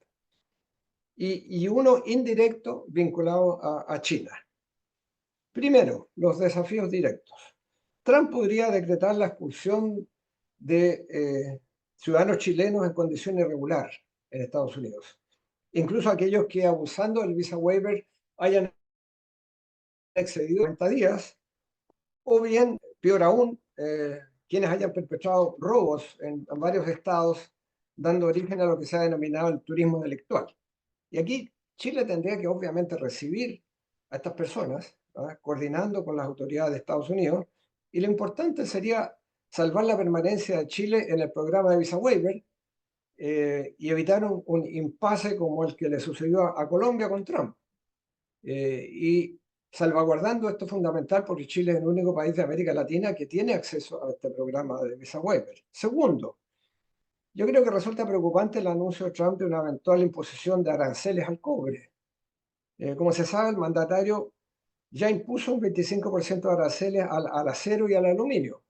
y uno indirecto vinculado a China. Primero, los desafíos directos. Trump podría decretar la expulsión de ciudadanos chilenos en condición irregular en Estados Unidos, incluso aquellos que abusando del visa waiver hayan excedido 90 días, o bien, peor aún, quienes hayan perpetrado robos en varios estados, dando origen a lo que se ha denominado el turismo delictual. Y aquí Chile tendría que obviamente recibir a estas personas, coordinando con las autoridades de Estados Unidos, y lo importante sería salvar la permanencia de Chile en el programa de visa waiver y evitar un impasse como el que le sucedió a Colombia con Trump. Y salvaguardando esto fundamental porque Chile es el único país de América Latina que tiene acceso a este programa de visa waiver. Segundo, yo creo que resulta preocupante el anuncio de Trump de una eventual imposición de aranceles al cobre. Como se sabe, el mandatario ya impuso un 25% de aranceles al acero y al aluminio.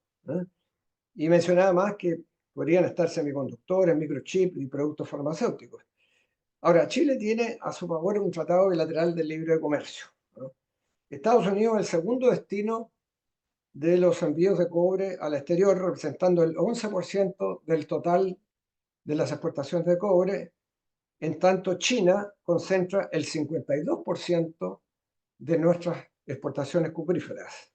Y mencionaba más que podrían estar semiconductores, microchips y productos farmacéuticos. Ahora, Chile tiene a su favor un tratado bilateral de libre comercio. Estados Unidos es el segundo destino de los envíos de cobre al exterior, representando el 11% del total de las exportaciones de cobre. En tanto, China concentra el 52% de nuestras exportaciones cupríferas.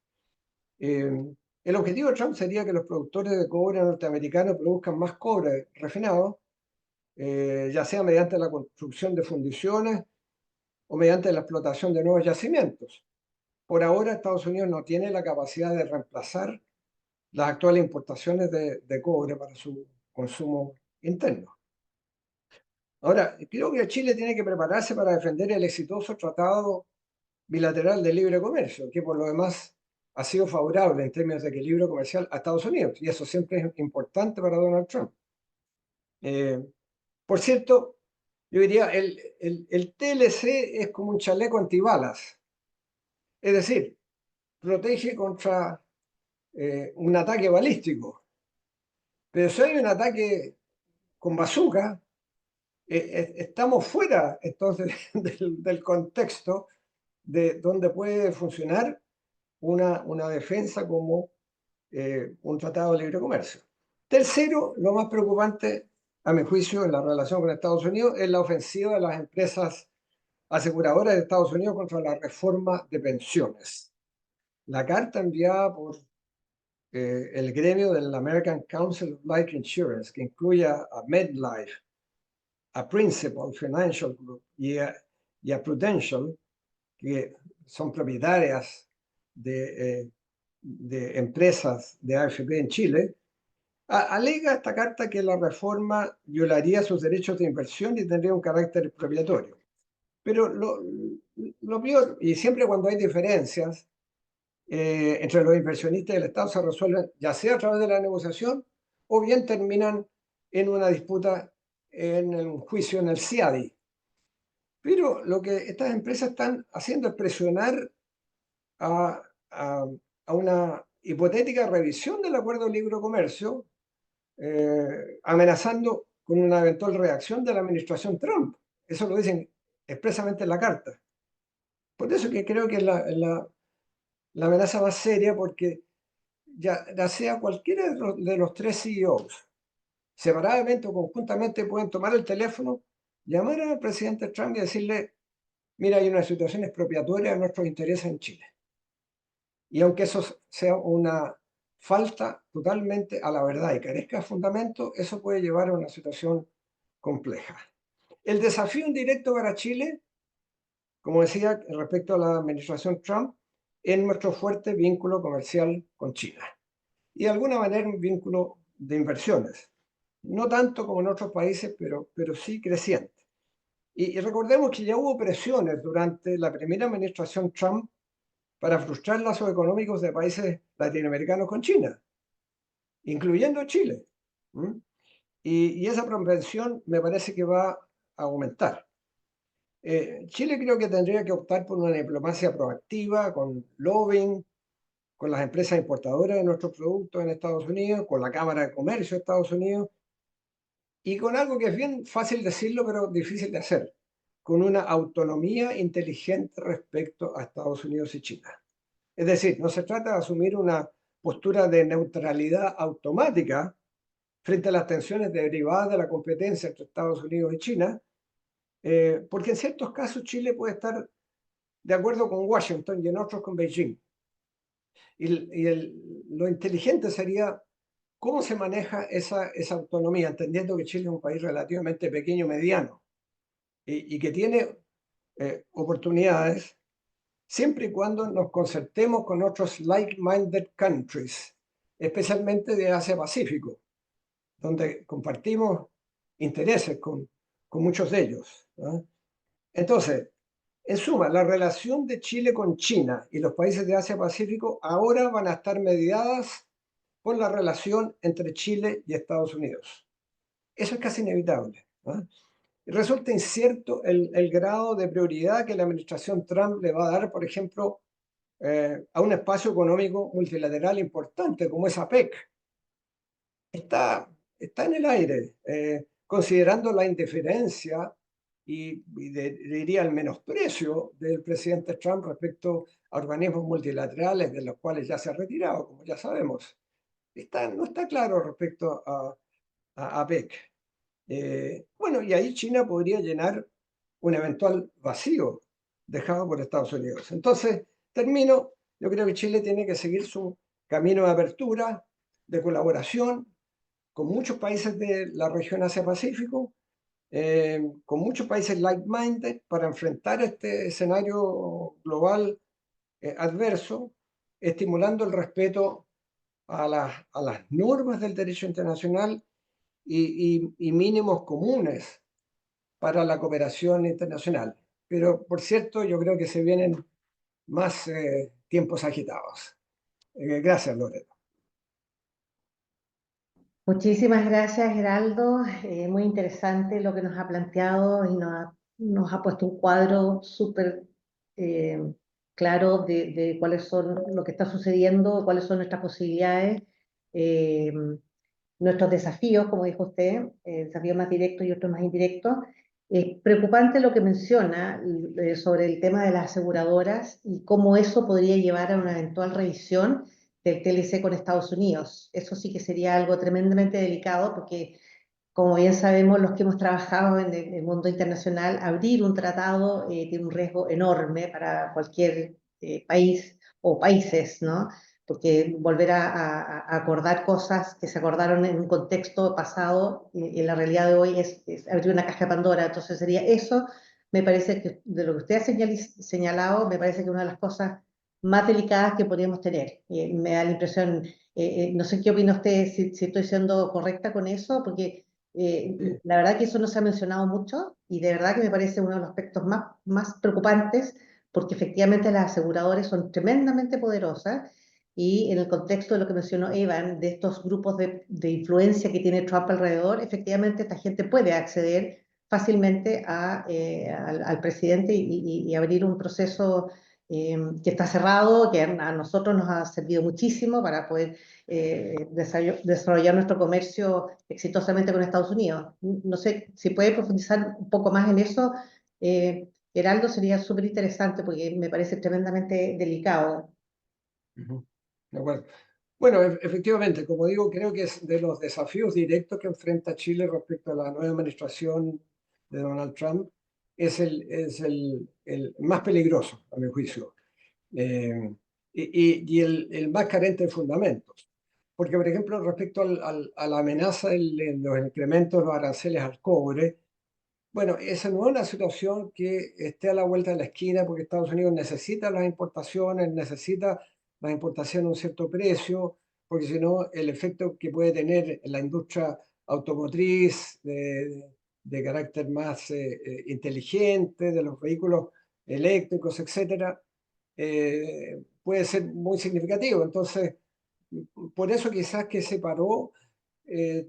El objetivo de Trump sería que los productores de cobre norteamericanos produzcan más cobre refinado, ya sea mediante la construcción de fundiciones o mediante la explotación de nuevos yacimientos. Por ahora, Estados Unidos no tiene la capacidad de reemplazar las actuales importaciones de cobre para su consumo interno. Ahora, creo que Chile tiene que prepararse para defender el exitoso tratado bilateral de libre comercio, que por lo demás ha sido favorable en términos de equilibrio comercial a Estados Unidos, y eso siempre es importante para Donald Trump. Por cierto, yo diría, el TLC es como un chaleco antibalas, es decir, protege contra un ataque balístico, pero si hay un ataque con bazooka, estamos fuera entonces del contexto de donde puede funcionar una defensa como un tratado de libre comercio. Tercero, lo más preocupante, a mi juicio, en la relación con Estados Unidos, es la ofensiva de las empresas aseguradoras de Estados Unidos contra la reforma de pensiones. La carta enviada por el gremio del American Council of Life Insurance, que incluye a MedLife, a Principal Financial Group y a Prudential, que son propietarias de empresas de AFP en Chile, alega esta carta que la reforma violaría sus derechos de inversión y tendría un carácter expropiatorio. Pero lo peor, y siempre cuando hay diferencias entre los inversionistas y el Estado, se resuelven ya sea a través de la negociación o bien terminan en una disputa en un juicio en el CIADI. Pero lo que estas empresas están haciendo es presionar a una hipotética revisión del acuerdo de libre comercio, amenazando con una eventual reacción de la administración Trump. Eso lo dicen expresamente en la carta. Por eso que creo que es la amenaza más seria, porque ya sea cualquiera de los tres CEOs, separadamente o conjuntamente, pueden tomar el teléfono, llamar al presidente Trump y decirle: mira, hay una situación expropiatoria de nuestros intereses en Chile. Y aunque eso sea una falta totalmente a la verdad y carezca de fundamento, eso puede llevar a una situación compleja. El desafío indirecto para Chile, como decía, respecto a la administración Trump, es nuestro fuerte vínculo comercial con China. Y de alguna manera un vínculo de inversiones. No tanto como en otros países, pero sí creciente. Y recordemos que ya hubo presiones durante la primera administración Trump para frustrar lazos económicos de países latinoamericanos con China, incluyendo Chile. ¿Mm? Y esa propensión me parece que va a aumentar. Chile creo que tendría que optar por una diplomacia proactiva, con lobbying, con las empresas importadoras de nuestros productos en Estados Unidos, con la Cámara de Comercio de Estados Unidos, y con algo que es bien fácil decirlo, pero difícil de hacer, con una autonomía inteligente respecto a Estados Unidos y China. Es decir, no se trata de asumir una postura de neutralidad automática frente a las tensiones derivadas de la competencia entre Estados Unidos y China, porque en ciertos casos Chile puede estar de acuerdo con Washington y en otros con Beijing. Lo inteligente sería cómo se maneja esa autonomía, entendiendo que Chile es un país relativamente pequeño, mediano, y que tiene oportunidades siempre y cuando nos concertemos con otros like-minded countries, especialmente de Asia-Pacífico, donde compartimos intereses con muchos de ellos, ¿no? Entonces, en suma, la relación de Chile con China y los países de Asia-Pacífico ahora van a estar mediadas por la relación entre Chile y Estados Unidos. Eso es casi inevitable, ¿no? Y resulta incierto el grado de prioridad que la administración Trump le va a dar, por ejemplo, a un espacio económico multilateral importante como es APEC. Está en el aire, considerando la indiferencia y diría el menosprecio del presidente Trump respecto a organismos multilaterales de los cuales ya se ha retirado, como ya sabemos. No está claro respecto a APEC. Bueno, y ahí China podría llenar un eventual vacío dejado por Estados Unidos. Entonces, termino, yo creo que Chile tiene que seguir su camino de apertura, de colaboración con muchos países de la región Asia-Pacífico, con muchos países like-minded para enfrentar este escenario global adverso, estimulando el respeto a las normas del derecho internacional y mínimos comunes para la cooperación internacional. Pero, por cierto, yo creo que se vienen más tiempos agitados. Gracias, Loreto. Muchísimas gracias, Geraldo. Muy interesante lo que nos ha planteado y nos ha puesto un cuadro súper claro de cuáles son lo que está sucediendo, cuáles son nuestras posibilidades, eh, nuestros desafíos, como dijo usted, desafíos más directos y otros más indirectos. Es preocupante lo que menciona sobre el tema de las aseguradoras y cómo eso podría llevar a una eventual revisión del TLC con Estados Unidos. Eso sí que sería algo tremendamente delicado porque, como bien sabemos, los que hemos trabajado en el mundo internacional, abrir un tratado tiene un riesgo enorme para cualquier país o países, ¿no? Porque volver a acordar cosas que se acordaron en un contexto pasado, en la realidad de hoy es abrir una caja de Pandora. Entonces sería eso, me parece que de lo que usted ha señalado, me parece que una de las cosas más delicadas que podríamos tener. Me da la impresión, no sé qué opina usted, si estoy siendo correcta con eso, porque la verdad que eso no se ha mencionado mucho y de verdad que me parece uno de los aspectos más preocupantes, porque efectivamente las aseguradoras son tremendamente poderosas y en el contexto de lo que mencionó Evan, de estos grupos de influencia que tiene Trump alrededor, efectivamente esta gente puede acceder fácilmente al presidente y abrir un proceso que está cerrado, que a nosotros nos ha servido muchísimo para poder desarrollar nuestro comercio exitosamente con Estados Unidos. No sé si puede profundizar un poco más en eso. Heraldo, sería súper interesante porque me parece tremendamente delicado. De acuerdo. Bueno, efectivamente, como digo, creo que es de los desafíos directos que enfrenta Chile respecto a la nueva administración de Donald Trump, es el más peligroso, a mi juicio, y el más carente de fundamentos. Porque, por ejemplo, respecto a la amenaza de los incrementos de los aranceles al cobre, bueno, esa no es una situación que esté a la vuelta de la esquina porque Estados Unidos necesita las importaciones a un cierto precio, porque si no, el efecto que puede tener en la industria automotriz de carácter más inteligente, de los vehículos eléctricos, etcétera, puede ser muy significativo. Entonces, por eso quizás que separó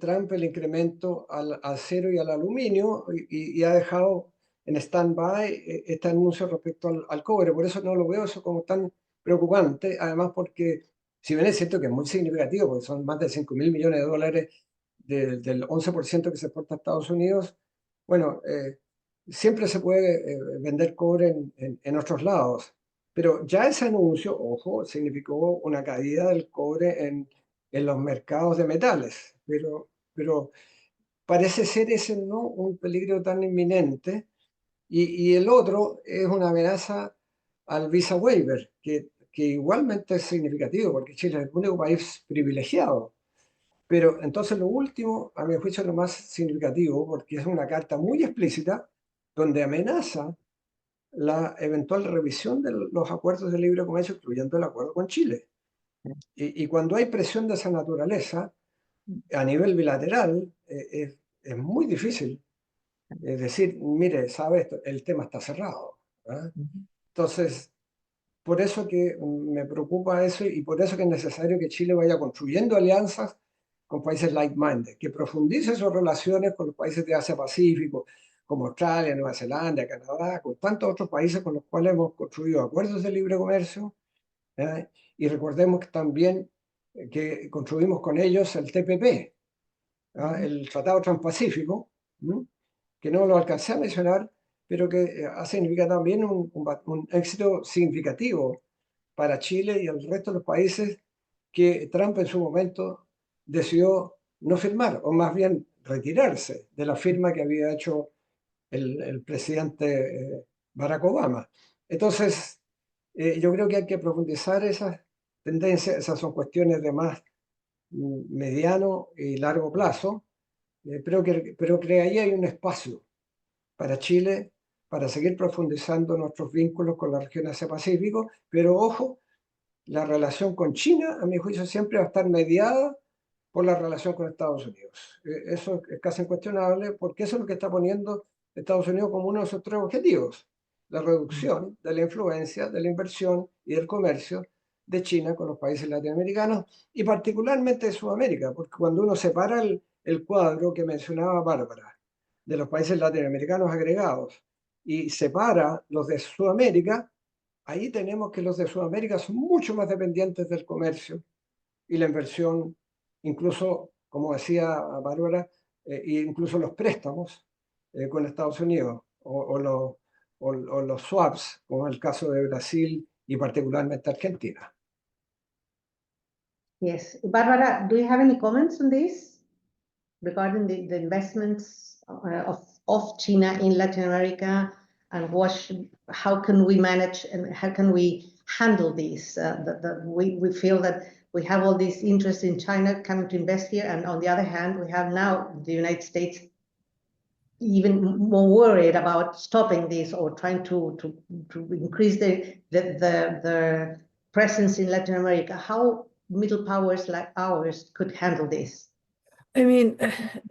Trump el incremento al acero y al aluminio y ha dejado en stand-by este anuncio respecto al cobre. Por eso no lo veo eso como tan preocupante, además porque si bien es cierto que es muy significativo, porque son más de 5.000 millones de dólares del 11% que se exporta a Estados Unidos, bueno, siempre se puede vender cobre en otros lados. Pero ya ese anuncio, ojo, significó una caída del cobre en los mercados de metales, pero parece ser ese no un peligro tan inminente. Y el otro es una amenaza al visa waiver, que igualmente es significativo, porque Chile es el único país privilegiado. Pero entonces lo último, a mi juicio, es lo más significativo, porque es una carta muy explícita donde amenaza la eventual revisión de los acuerdos de libre comercio, incluyendo el acuerdo con Chile. Y cuando hay presión de esa naturaleza, a nivel bilateral, es muy difícil decir, mire, sabe, el tema está cerrado. ¿Ah? Entonces, por eso que me preocupa eso y por eso que es necesario que Chile vaya construyendo alianzas con países like-minded, que profundice sus relaciones con los países de Asia-Pacífico, como Australia, Nueva Zelanda, Canadá, con tantos otros países con los cuales hemos construido acuerdos de libre comercio. ¿Eh? Y recordemos que también que construimos con ellos el TPP, el Tratado Transpacífico, que no lo alcancé a mencionar, pero que ha significado también un éxito significativo para Chile y el resto de los países que Trump en su momento decidió no firmar, o más bien retirarse de la firma que había hecho el presidente Barack Obama. Entonces, yo creo que hay que profundizar esas tendencias, esas son cuestiones de más mediano y largo plazo, pero que ahí hay un espacio para Chile para seguir profundizando nuestros vínculos con la región Asia-Pacífico, pero ojo, la relación con China, a mi juicio, siempre va a estar mediada por la relación con Estados Unidos. Eso es casi incuestionable, porque eso es lo que está poniendo Estados Unidos como uno de sus tres objetivos: la reducción de la influencia, de la inversión y del comercio de China con los países latinoamericanos y particularmente de Sudamérica, porque cuando uno separa el cuadro que mencionaba Bárbara de los países latinoamericanos agregados y separa los de Sudamérica, ahí tenemos que los de Sudamérica son mucho más dependientes del comercio y la inversión, incluso, como decía Bárbara, incluso los préstamos con Estados Unidos o los swaps, como es el caso de Brasil y particularmente Argentina. Yes. Barbara, do you have any comments on this regarding the investments of China in Latin America, and how can we manage and how can we handle this? We feel that we have all this interest in China coming to invest here, and on the other hand, we have now the United States even more worried about stopping this or trying to increase the presence in Latin America. How middle powers like ours could handle this? I mean,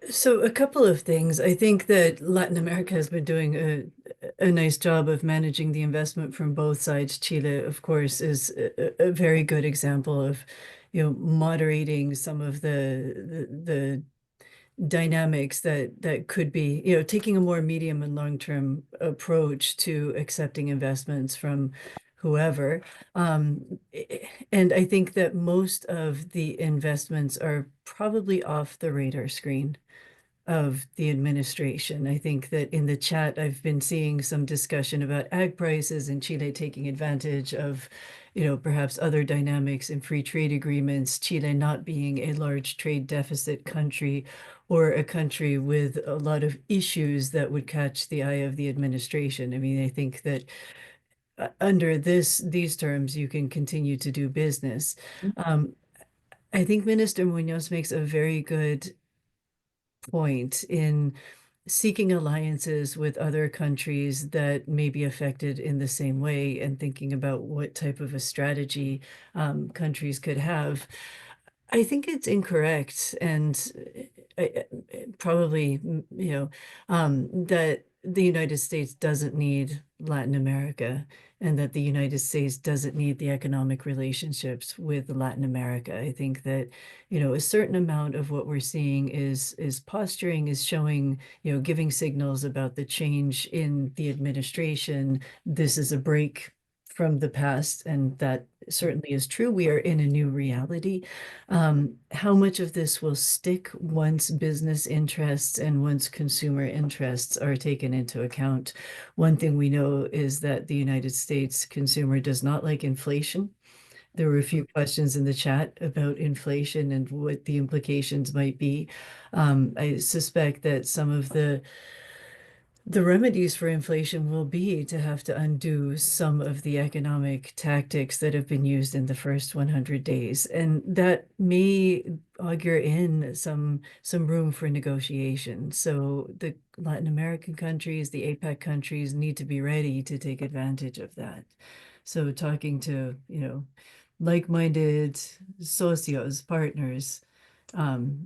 so a couple of things. I think that Latin America has been doing a nice job of managing the investment from both sides. Chile, of course, is a very good example of, moderating some of the dynamics that could be, taking a more medium and long-term approach to accepting investments from whoever. And I think that most of the investments are probably off the radar screen of the administration. I think that in the chat, I've been seeing some discussion about ag prices and Chile taking advantage of, perhaps other dynamics in free trade agreements, Chile not being a large trade deficit country or a country with a lot of issues that would catch the eye of the administration. I mean, I think that under these terms, you can continue to do business. I think Minister Munoz makes a very good point in seeking alliances with other countries that may be affected in the same way and thinking about what type of a strategy countries could have. I think it's incorrect and probably, that the United States doesn't need Latin America, and that the United States doesn't need the economic relationships with Latin America. I think that, a certain amount of what we're seeing is posturing, is showing, giving signals about the change in the administration. This is a break from the past, and that certainly is true. We are in a new reality. How much of this will stick once business interests and once consumer interests are taken into account? One thing we know is that the United States consumer does not like inflation. There were a few questions in the chat about inflation and what the implications might be. I suspect that some of the remedies for inflation will be to have to undo some of the economic tactics that have been used in the first 100 days. And that may augur in some room for negotiation. So the Latin American countries, the APEC countries need to be ready to take advantage of that. So talking to, like-minded socios, partners,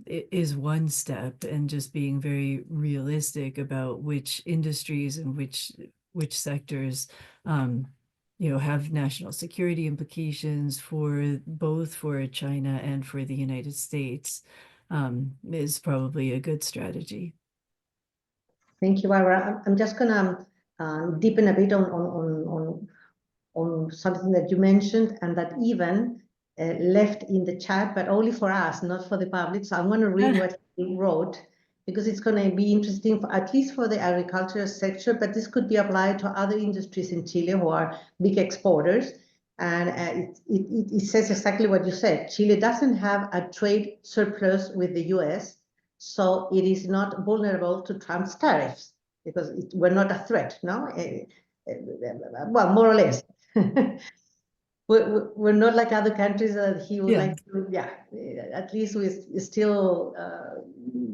is one step, and just being very realistic about which industries and which sectors have national security implications for both for China and for the United States is probably a good strategy. Thank you, Barbara. I'm just gonna deepen a bit on something that you mentioned, and that even left in the chat, but only for us, not for the public. So I'm going to read what he wrote, because it's going to be interesting, at least for the agricultural sector, but this could be applied to other industries in Chile who are big exporters. And it says exactly what you said. Chile doesn't have a trade surplus with the US, so it is not vulnerable to Trump's tariffs, because we're not a threat, no? Well, more or less. We're not like other countries that he would like to, at least we still,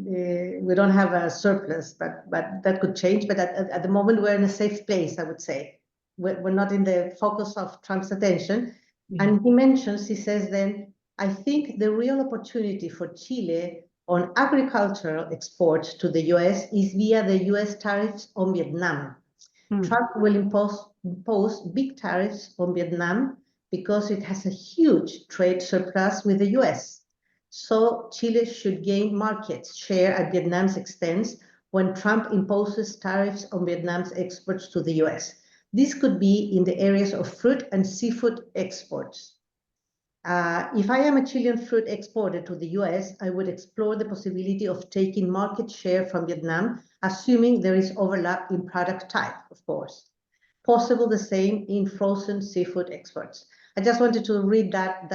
we don't have a surplus, but that could change. But at the moment, we're in a safe place, I would say. We're not in the focus of Trump's attention. And he says then, I think the real opportunity for Chile on agricultural exports to the US is via the US tariffs on Vietnam. Trump will impose big tariffs on Vietnam because it has a huge trade surplus with the US. So Chile should gain market share at Vietnam's expense when Trump imposes tariffs on Vietnam's exports to the US. This could be in the areas of fruit and seafood exports. If I am a Chilean fruit exporter to the US, I would explore the possibility of taking market share from Vietnam, assuming there is overlap in product type, of course. Possible the same in frozen seafood exports. I just wanted to read that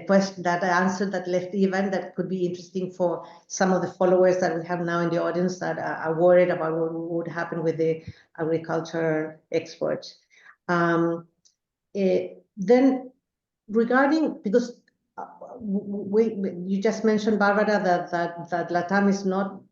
question, that answer that left even, that could be interesting for some of the followers that we have now in the audience that are worried about what would happen with the agriculture exports. Then regarding, because you just mentioned, Barbara, that LATAM is not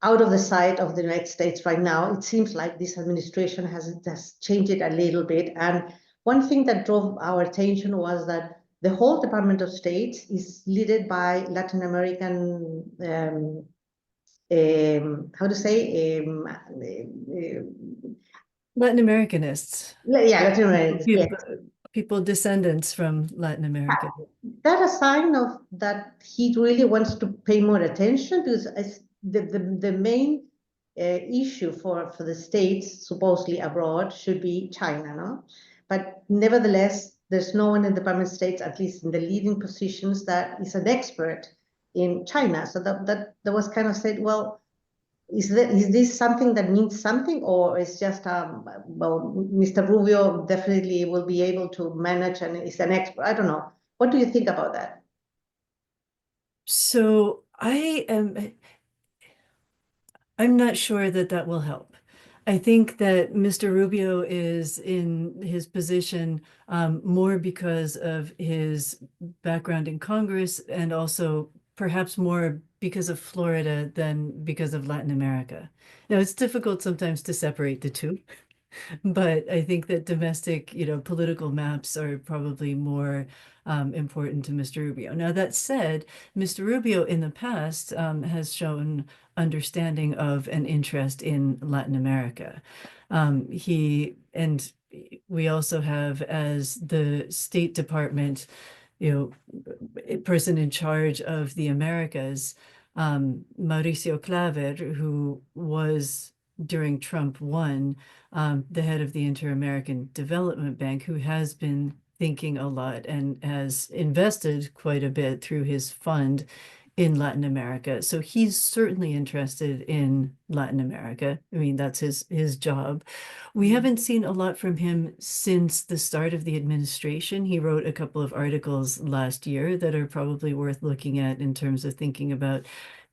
out of the sight of the United States right now. It seems like this administration has changed it a little bit. And one thing that drove our attention was that the whole Department of State is led by Latin American, how to say? Latin Americanists. Yeah, Latin Americans. Yes. People descendants from Latin America. That a sign of that he really wants to pay more attention, because the main issue for the states supposedly abroad should be China, no? But nevertheless, there's no one in the Department of State, at least in the leading positions, that is an expert in China. So that was kind of said, well, is this something that means something, or is just well, Mr. Rubio definitely will be able to manage and is an expert? I don't know. What do you think about that? So I'm not sure that will help. I think that Mr. Rubio is in his position more because of his background in Congress, and also perhaps more because of Florida than because of Latin America. Now, it's difficult sometimes to separate the two, but I think that domestic, political maps are probably more important to Mr. Rubio. Now, that said, Mr. Rubio in the past has shown understanding of an interest in Latin America. We also have, as the State Department, person in charge of the Americas, Mauricio Claver, who was during Trump 1, the head of the Inter-American Development Bank, who has been thinking a lot and has invested quite a bit through his fund in Latin America. So he's certainly interested in Latin America. I mean, that's his job. We haven't seen a lot from him since the start of the administration. He wrote a couple of articles last year that are probably worth looking at in terms of thinking about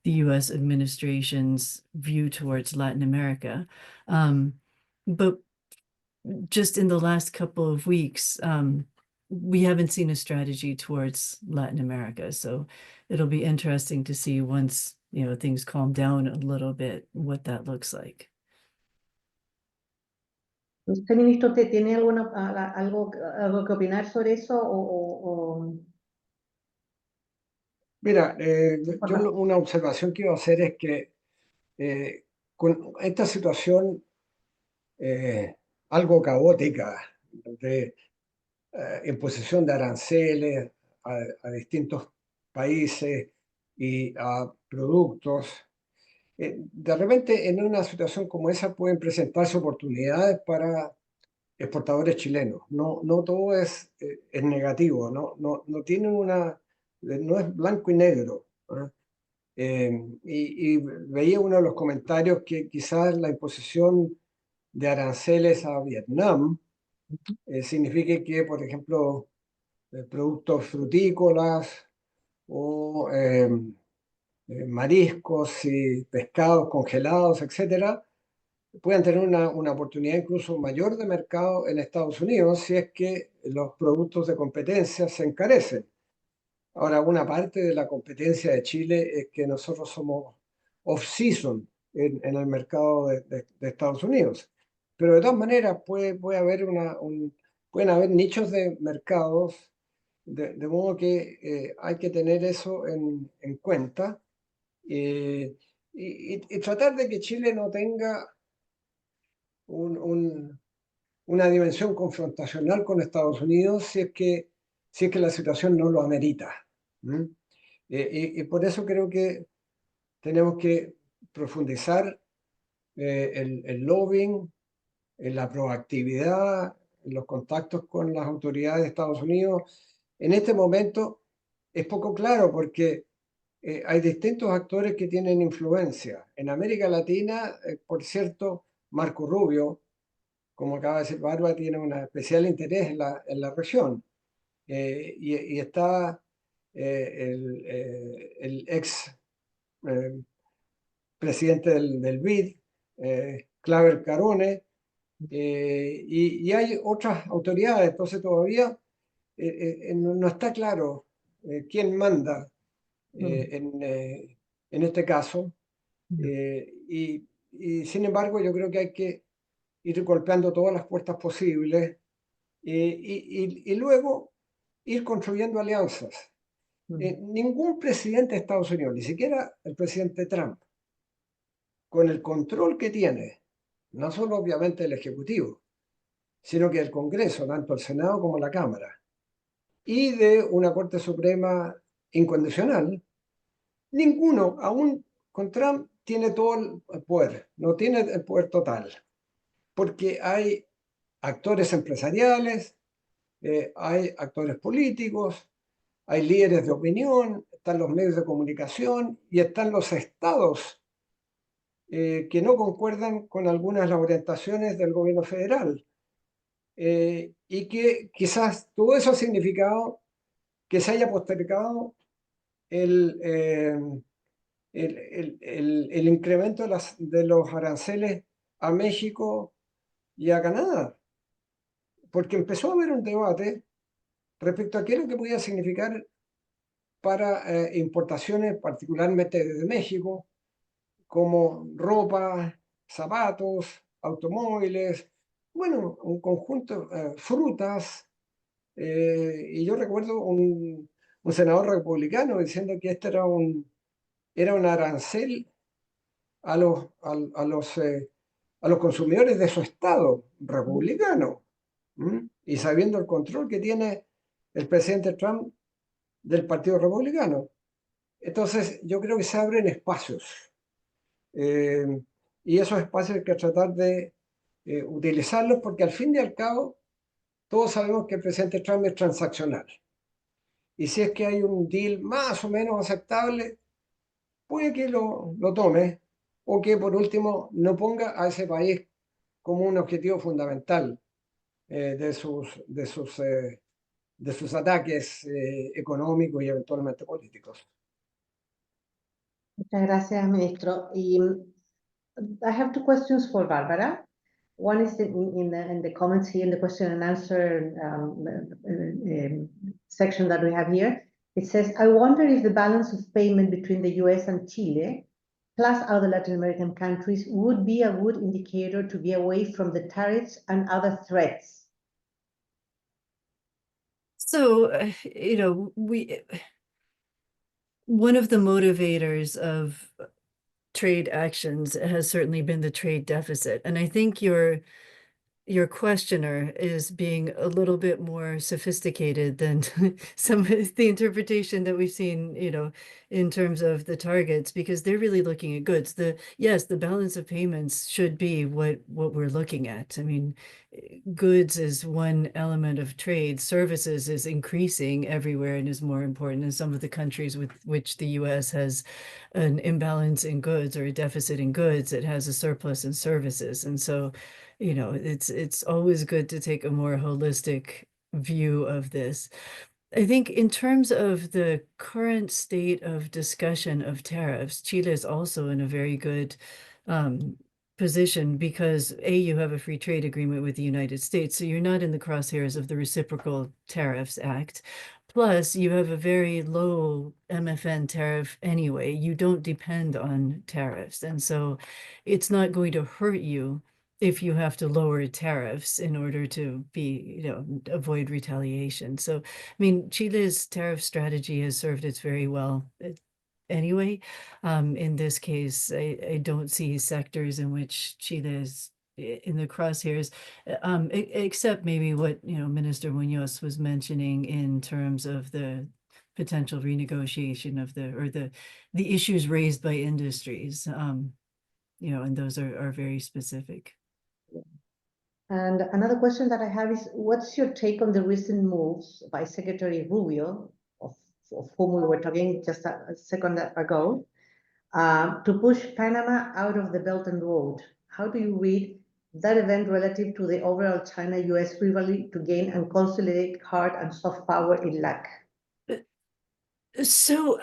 the US administration's view towards Latin America. But just in the last couple of weeks, we haven't seen a strategy towards Latin America. So it'll be interesting to see once, things calm down a little bit, what that looks like. ¿Usted, ministro, usted tiene algo que opinar sobre eso Mira, yo una observación que iba a hacer es que con esta situación algo caótica de imposición de aranceles a distintos países y a productos, de repente en una situación como esa pueden presentarse oportunidades para exportadores chilenos. No todo es negativo, no tienen no es blanco y negro. Y veía uno de los comentarios que quizás la imposición de aranceles a Vietnam signifique que, por ejemplo, productos frutícolas o mariscos y pescados congelados, etcétera, puedan tener una oportunidad incluso mayor de mercado en Estados Unidos si es que los productos de competencia se encarecen. Ahora, una parte de la competencia de Chile es que nosotros somos off-season en el mercado de Estados Unidos. Pero de todas maneras puede haber pueden haber nichos de mercados, de modo que hay que tener eso en cuenta y tratar de que Chile no tenga una dimensión confrontacional con Estados Unidos si es que la situación no lo amerita. Y por eso creo que tenemos que profundizar el lobbying, en la proactividad, en los contactos con las autoridades de Estados Unidos. En este momento es poco claro porque hay distintos actores que tienen influencia. En América Latina, por cierto, Marco Rubio, como acaba de decir Bárbara, tiene un especial interés en la región. Y está el ex presidente del BID, Claver Carone, y hay otras autoridades, entonces todavía no está claro quién manda en este caso. Y sin embargo, yo creo que hay que ir golpeando todas las puertas posibles y luego ir construyendo alianzas. Ningún presidente de Estados Unidos, ni siquiera el presidente Trump, con el control que tiene, no solo obviamente el Ejecutivo, sino que el Congreso, tanto el Senado como la Cámara, y de una Corte Suprema incondicional, ninguno, aún con Trump, tiene todo el poder, no tiene el poder total, porque hay actores empresariales, hay actores políticos, hay líderes de opinión, están los medios de comunicación y están los estados que no concuerdan con algunas de las orientaciones del gobierno federal. Y que quizás todo eso ha significado que se haya postergado el incremento de los aranceles a México y a Canadá, porque empezó a haber un debate respecto a qué es lo que podía significar para importaciones, particularmente desde México, como ropa, zapatos, automóviles, bueno, un conjunto, frutas, Y yo recuerdo un senador republicano diciendo que este era un arancel a los consumidores de su estado republicano. Y sabiendo el control que tiene el presidente Trump del Partido Republicano. Entonces, yo creo que se abren espacios. Y esos espacios hay que tratar de utilizarlos porque al fin y al cabo todos sabemos que el presidente Trump es transaccional. Y si es que hay un deal más o menos aceptable, puede que lo tome o que por último no ponga a ese país como un objetivo fundamental de sus ataques económicos y eventualmente políticos. Muchas gracias, ministro. Y I have two questions for Barbara. One is in the comments here in the question and answer section that we have here. It says, I wonder if the balance of payment between the US and Chile, plus other Latin American countries, would be a good indicator to be away from the tariffs and other threats. So, one of the motivators of trade actions has certainly been the trade deficit. And I think your questioner is being a little bit more sophisticated than some of the interpretation that we've seen, in terms of the targets, because they're really looking at goods. Yes, the balance of payments should be what we're looking at. I mean, goods is one element of trade. Services is increasing everywhere and is more important in some of the countries with which the US has an imbalance in goods or a deficit in goods. It has a surplus in services. And so, it's always good to take a more holistic view of this. I think in terms of the current state of discussion of tariffs, Chile is also in a very good position because you have a free trade agreement with the United States, so you're not in the crosshairs of the Reciprocal Tariffs Act. Plus, you have a very low MFN tariff anyway. You don't depend on tariffs, and so it's not going to hurt you if you have to lower tariffs in order to avoid retaliation. So, I mean, Chile's tariff strategy has served us very well anyway. In this case, I don't see sectors in which Chile is in the crosshairs, except maybe what, Minister Munoz was mentioning in terms of the potential renegotiation of the issues raised by industries, and those are very specific. And another question that I have is, what's your take on the recent moves by Secretary Rubio, of whom we were talking just a second ago, to push Panama out of the Belt and Road? How do you read that event relative to the overall China-US rivalry to gain and consolidate hard and soft power in LAC? So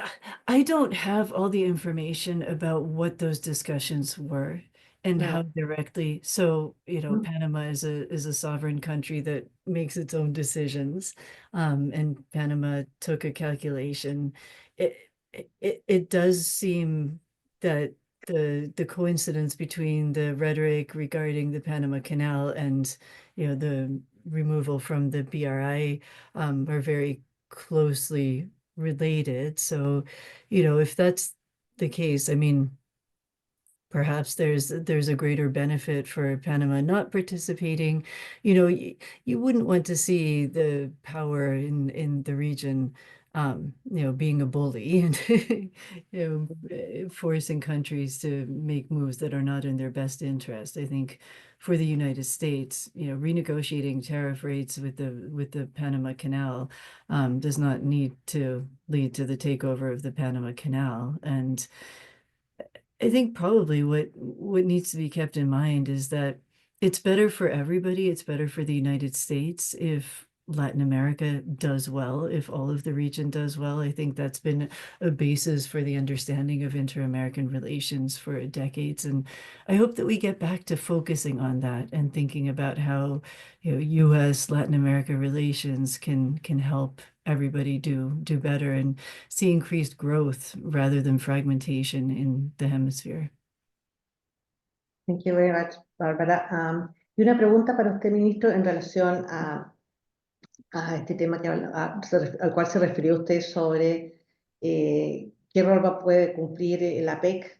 I don't have all the information about what those discussions were and how directly. So, Panama is a sovereign country that makes its own decisions. And Panama took a calculation. It does seem that the coincidence between the rhetoric regarding the Panama Canal and, the removal from the BRI are very closely related. So, if that's the case, I mean, perhaps there's a greater benefit for Panama not participating. You wouldn't want to see the power in the region being a bully and forcing countries to make moves that are not in their best interest. I think for the United States, renegotiating tariff rates with the Panama Canal does not need to lead to the takeover of the Panama Canal. And I think probably what needs to be kept in mind is that it's better for everybody. It's better for the United States if Latin America does well, if all of the region does well. I think that's been a basis for the understanding of inter-American relations for decades. And I hope that we get back to focusing on that and thinking about how, US Latin America relations can help everybody do better and see increased growth rather than fragmentation in the hemisphere. Thank you very much, Bárbara. Y una pregunta para usted, ministro, en relación a a este tema al cual se refirió usted sobre qué rol puede cumplir la PEC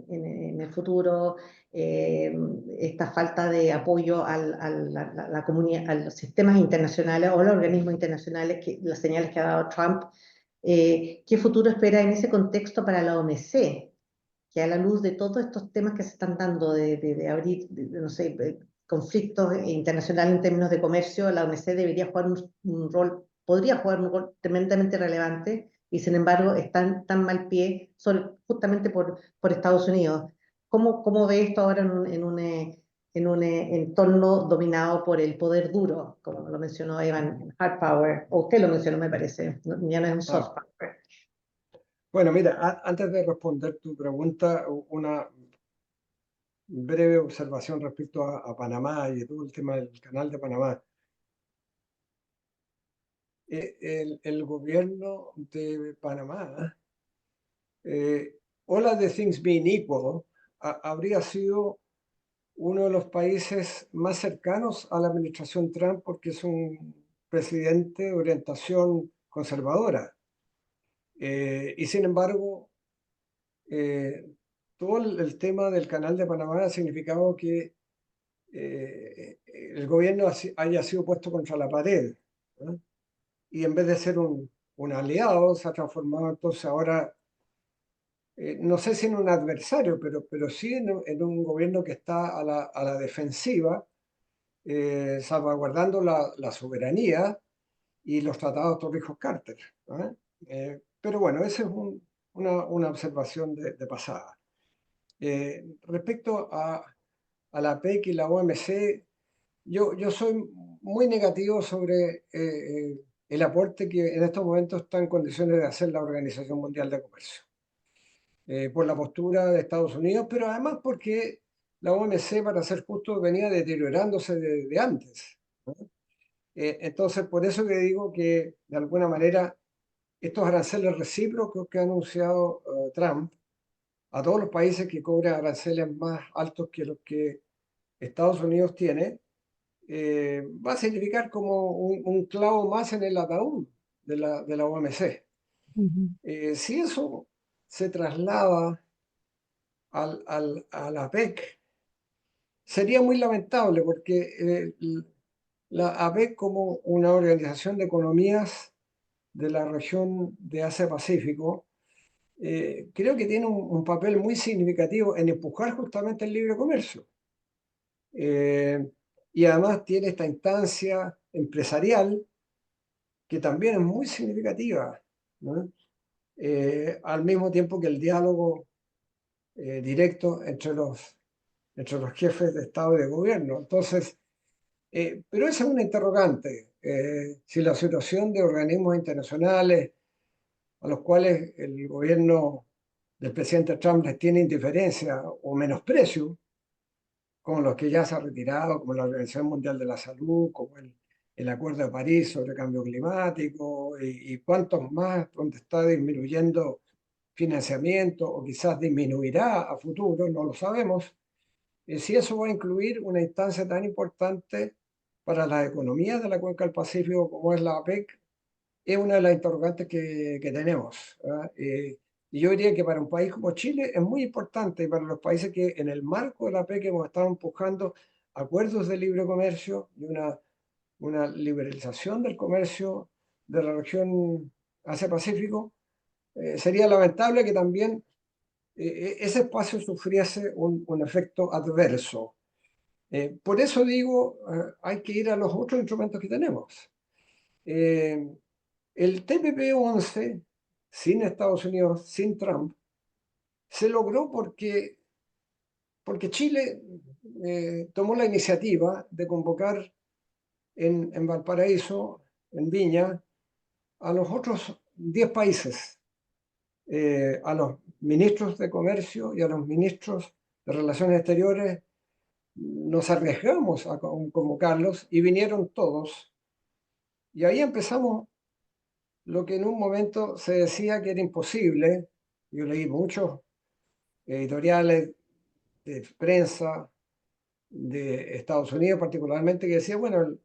en el futuro, esta falta de apoyo la comunidad, a los sistemas internacionales o a los organismos internacionales, las señales que ha dado Trump. ¿Qué futuro espera en ese contexto para la OMC? Que a la luz de todos estos temas que se están dando, de abrir, no sé, conflictos internacionales en términos de comercio, la OMC debería jugar un rol, podría jugar un rol tremendamente relevante, y sin embargo están tan mal pie justamente por Estados Unidos. ¿Cómo ve esto ahora en un entorno dominado por el poder duro, como lo mencionó Evan, hard power, o usted lo mencionó, me parece, ya no es un soft Ah, power? bueno, mira, antes de responder tu pregunta, una breve observación respecto a Panamá y todo el tema del canal de Panamá. El gobierno de Panamá, all other things being equal, habría sido uno de los países más cercanos a la administración Trump porque es un presidente de orientación conservadora. Y sin embargo, todo el tema del canal de Panamá ha significado que el gobierno haya sido puesto contra la pared, ¿no? Y en vez de ser un aliado, se ha transformado entonces ahora, no sé si en un adversario, pero sí en un gobierno que está a la defensiva, salvaguardando la soberanía y los tratados Torrijos-Carter, ¿no? Pero bueno, esa es una observación de pasada. Respecto a la PEC y la OMC, yo soy muy negativo sobre el aporte que en estos momentos está en condiciones de hacer la Organización Mundial de Comercio, por la postura de Estados Unidos, pero además porque la OMC, para ser justo, venía deteriorándose de antes, ¿no? Entonces, por eso que digo que, de alguna manera, estos aranceles recíprocos que ha anunciado Trump a todos los países que cobran aranceles más altos que los que Estados Unidos tiene, va a significar como un clavo más en el ataúd de la OMC. Ujú. Si eso se traslada a la PEC, sería muy lamentable porque la APEC, como una organización de economías de la región de Asia-Pacífico, creo que tiene un papel muy significativo en empujar justamente el libre comercio. Y además tiene esta instancia empresarial que también es muy significativa, ¿no? Al mismo tiempo que el diálogo directo entre los jefes de Estado y de gobierno. Entonces, pero esa es una interrogante. Si la situación de organismos internacionales a los cuales el gobierno del presidente Trump les tiene indiferencia o menosprecio, como los que ya se ha retirado, como la Organización Mundial de la Salud, como el Acuerdo de París sobre cambio climático y cuantos más, donde está disminuyendo financiamiento o quizás disminuirá a futuro, no lo sabemos. Si eso va a incluir una instancia tan importante para las economías de la cuenca del Pacífico como es la APEC, es una de las interrogantes que tenemos, ¿verdad? Y yo diría que para un país como Chile es muy importante, y para los países que en el marco de la PEC hemos estado empujando acuerdos de libre comercio y una liberalización del comercio de la región Asia-Pacífico, sería lamentable que también ese espacio sufriese un efecto adverso. Por eso digo, hay que ir a los otros instrumentos que tenemos. El TPP-11, sin Estados Unidos, sin Trump, se logró porque Chile tomó la iniciativa de convocar en Valparaíso, en Viña, a los otros 10 países, a los ministros de Comercio y a los ministros de Relaciones Exteriores. Nos arriesgamos a convocarlos y vinieron todos. Y ahí empezamos lo que en un momento se decía que era imposible. Yo leí muchos editoriales de prensa de Estados Unidos particularmente que decía, bueno,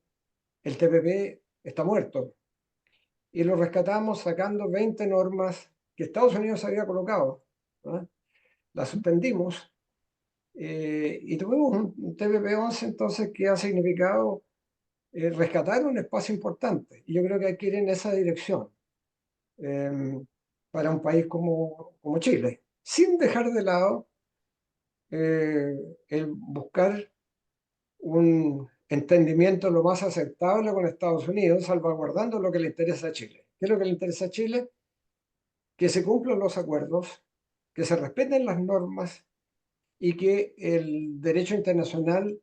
el TPP está muerto. Y lo rescatamos sacando 20 normas que Estados Unidos había colocado. Las suspendimos y tuvimos un TPP-11 entonces que ha significado rescatar un espacio importante. Y yo creo que hay que ir en esa dirección para un país como Chile, sin dejar de lado el buscar un entendimiento lo más aceptable con Estados Unidos, salvaguardando lo que le interesa a Chile. ¿Qué es lo que le interesa a Chile? Que se cumplan los acuerdos, que se respeten las normas y que el derecho internacional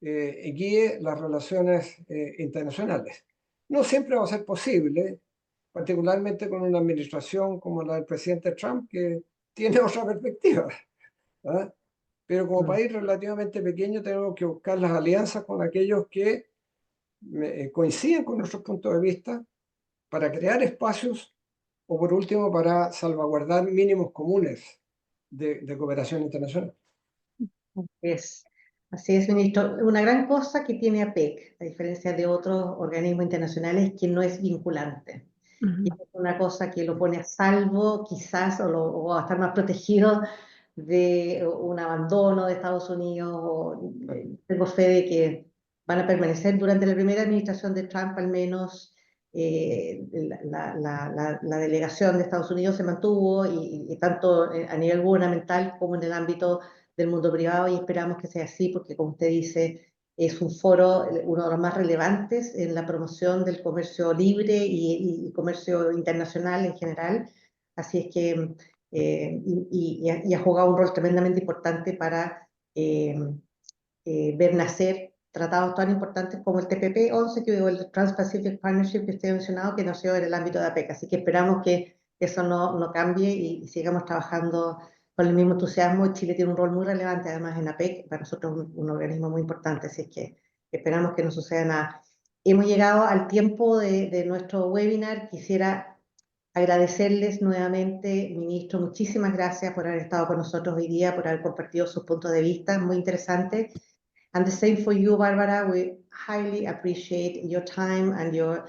guíe las relaciones internacionales. No siempre va a ser posible, particularmente con una administración como la del presidente Trump, que tiene otra perspectiva. ¿Ah? Pero como país relativamente pequeño tenemos que buscar las alianzas con aquellos que coinciden con nuestros puntos de vista para crear espacios o por último para salvaguardar mínimos comunes de cooperación internacional. Así es, ministro. Una gran cosa que tiene APEC, a diferencia de otros organismos internacionales, es que no es vinculante. Y es una cosa que lo pone a salvo, quizás, o a estar más protegido de un abandono de Estados Unidos. Tengo fe de que van a permanecer durante la primera administración de Trump, al menos la delegación de Estados Unidos se mantuvo, y tanto a nivel gubernamental como en el ámbito del mundo privado, y esperamos que sea así, porque como usted dice, es un foro, uno de los más relevantes en la promoción del comercio libre y comercio internacional en general. Así es que, ha jugado un rol tremendamente importante para ver nacer tratados tan importantes como el TPP-11, o el Trans-Pacific Partnership que usted ha mencionado, que nació en el ámbito de APEC. Así que esperamos que eso no cambie y sigamos trabajando con el mismo entusiasmo. Chile tiene un rol muy relevante además en APEC, para nosotros un organismo muy importante, así es que esperamos que no suceda nada. Hemos llegado al tiempo de nuestro webinar. Quisiera agradecerles nuevamente, ministro, muchísimas gracias por haber estado con nosotros hoy día, por haber compartido sus puntos de vista muy interesantes. And the same for you, Barbara. We highly appreciate your time and your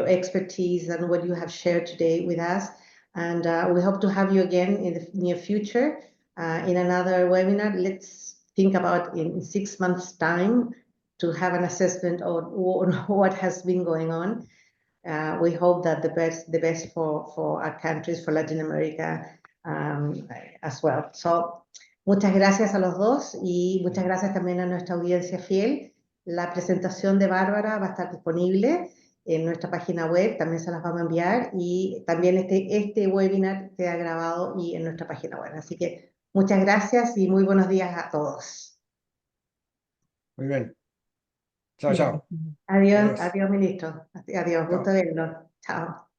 expertise and what you have shared today with us. And we hope to have you again in the near future in another webinar. Let's think about in 6 months' time to have an assessment on what has been going on. We hope that the best for our countries, for Latin America as well. So, muchas gracias a los dos y muchas gracias también a nuestra audiencia fiel. La presentación de Bárbara va a estar disponible en nuestra página web, también se las vamos a enviar, y también este webinar queda grabado y en nuestra página web. Así que muchas gracias y muy buenos días a todos. Muy bien. Chao, chao. Adiós, Adiós. adiós, ministro. Adiós, gusto verlo. Chao.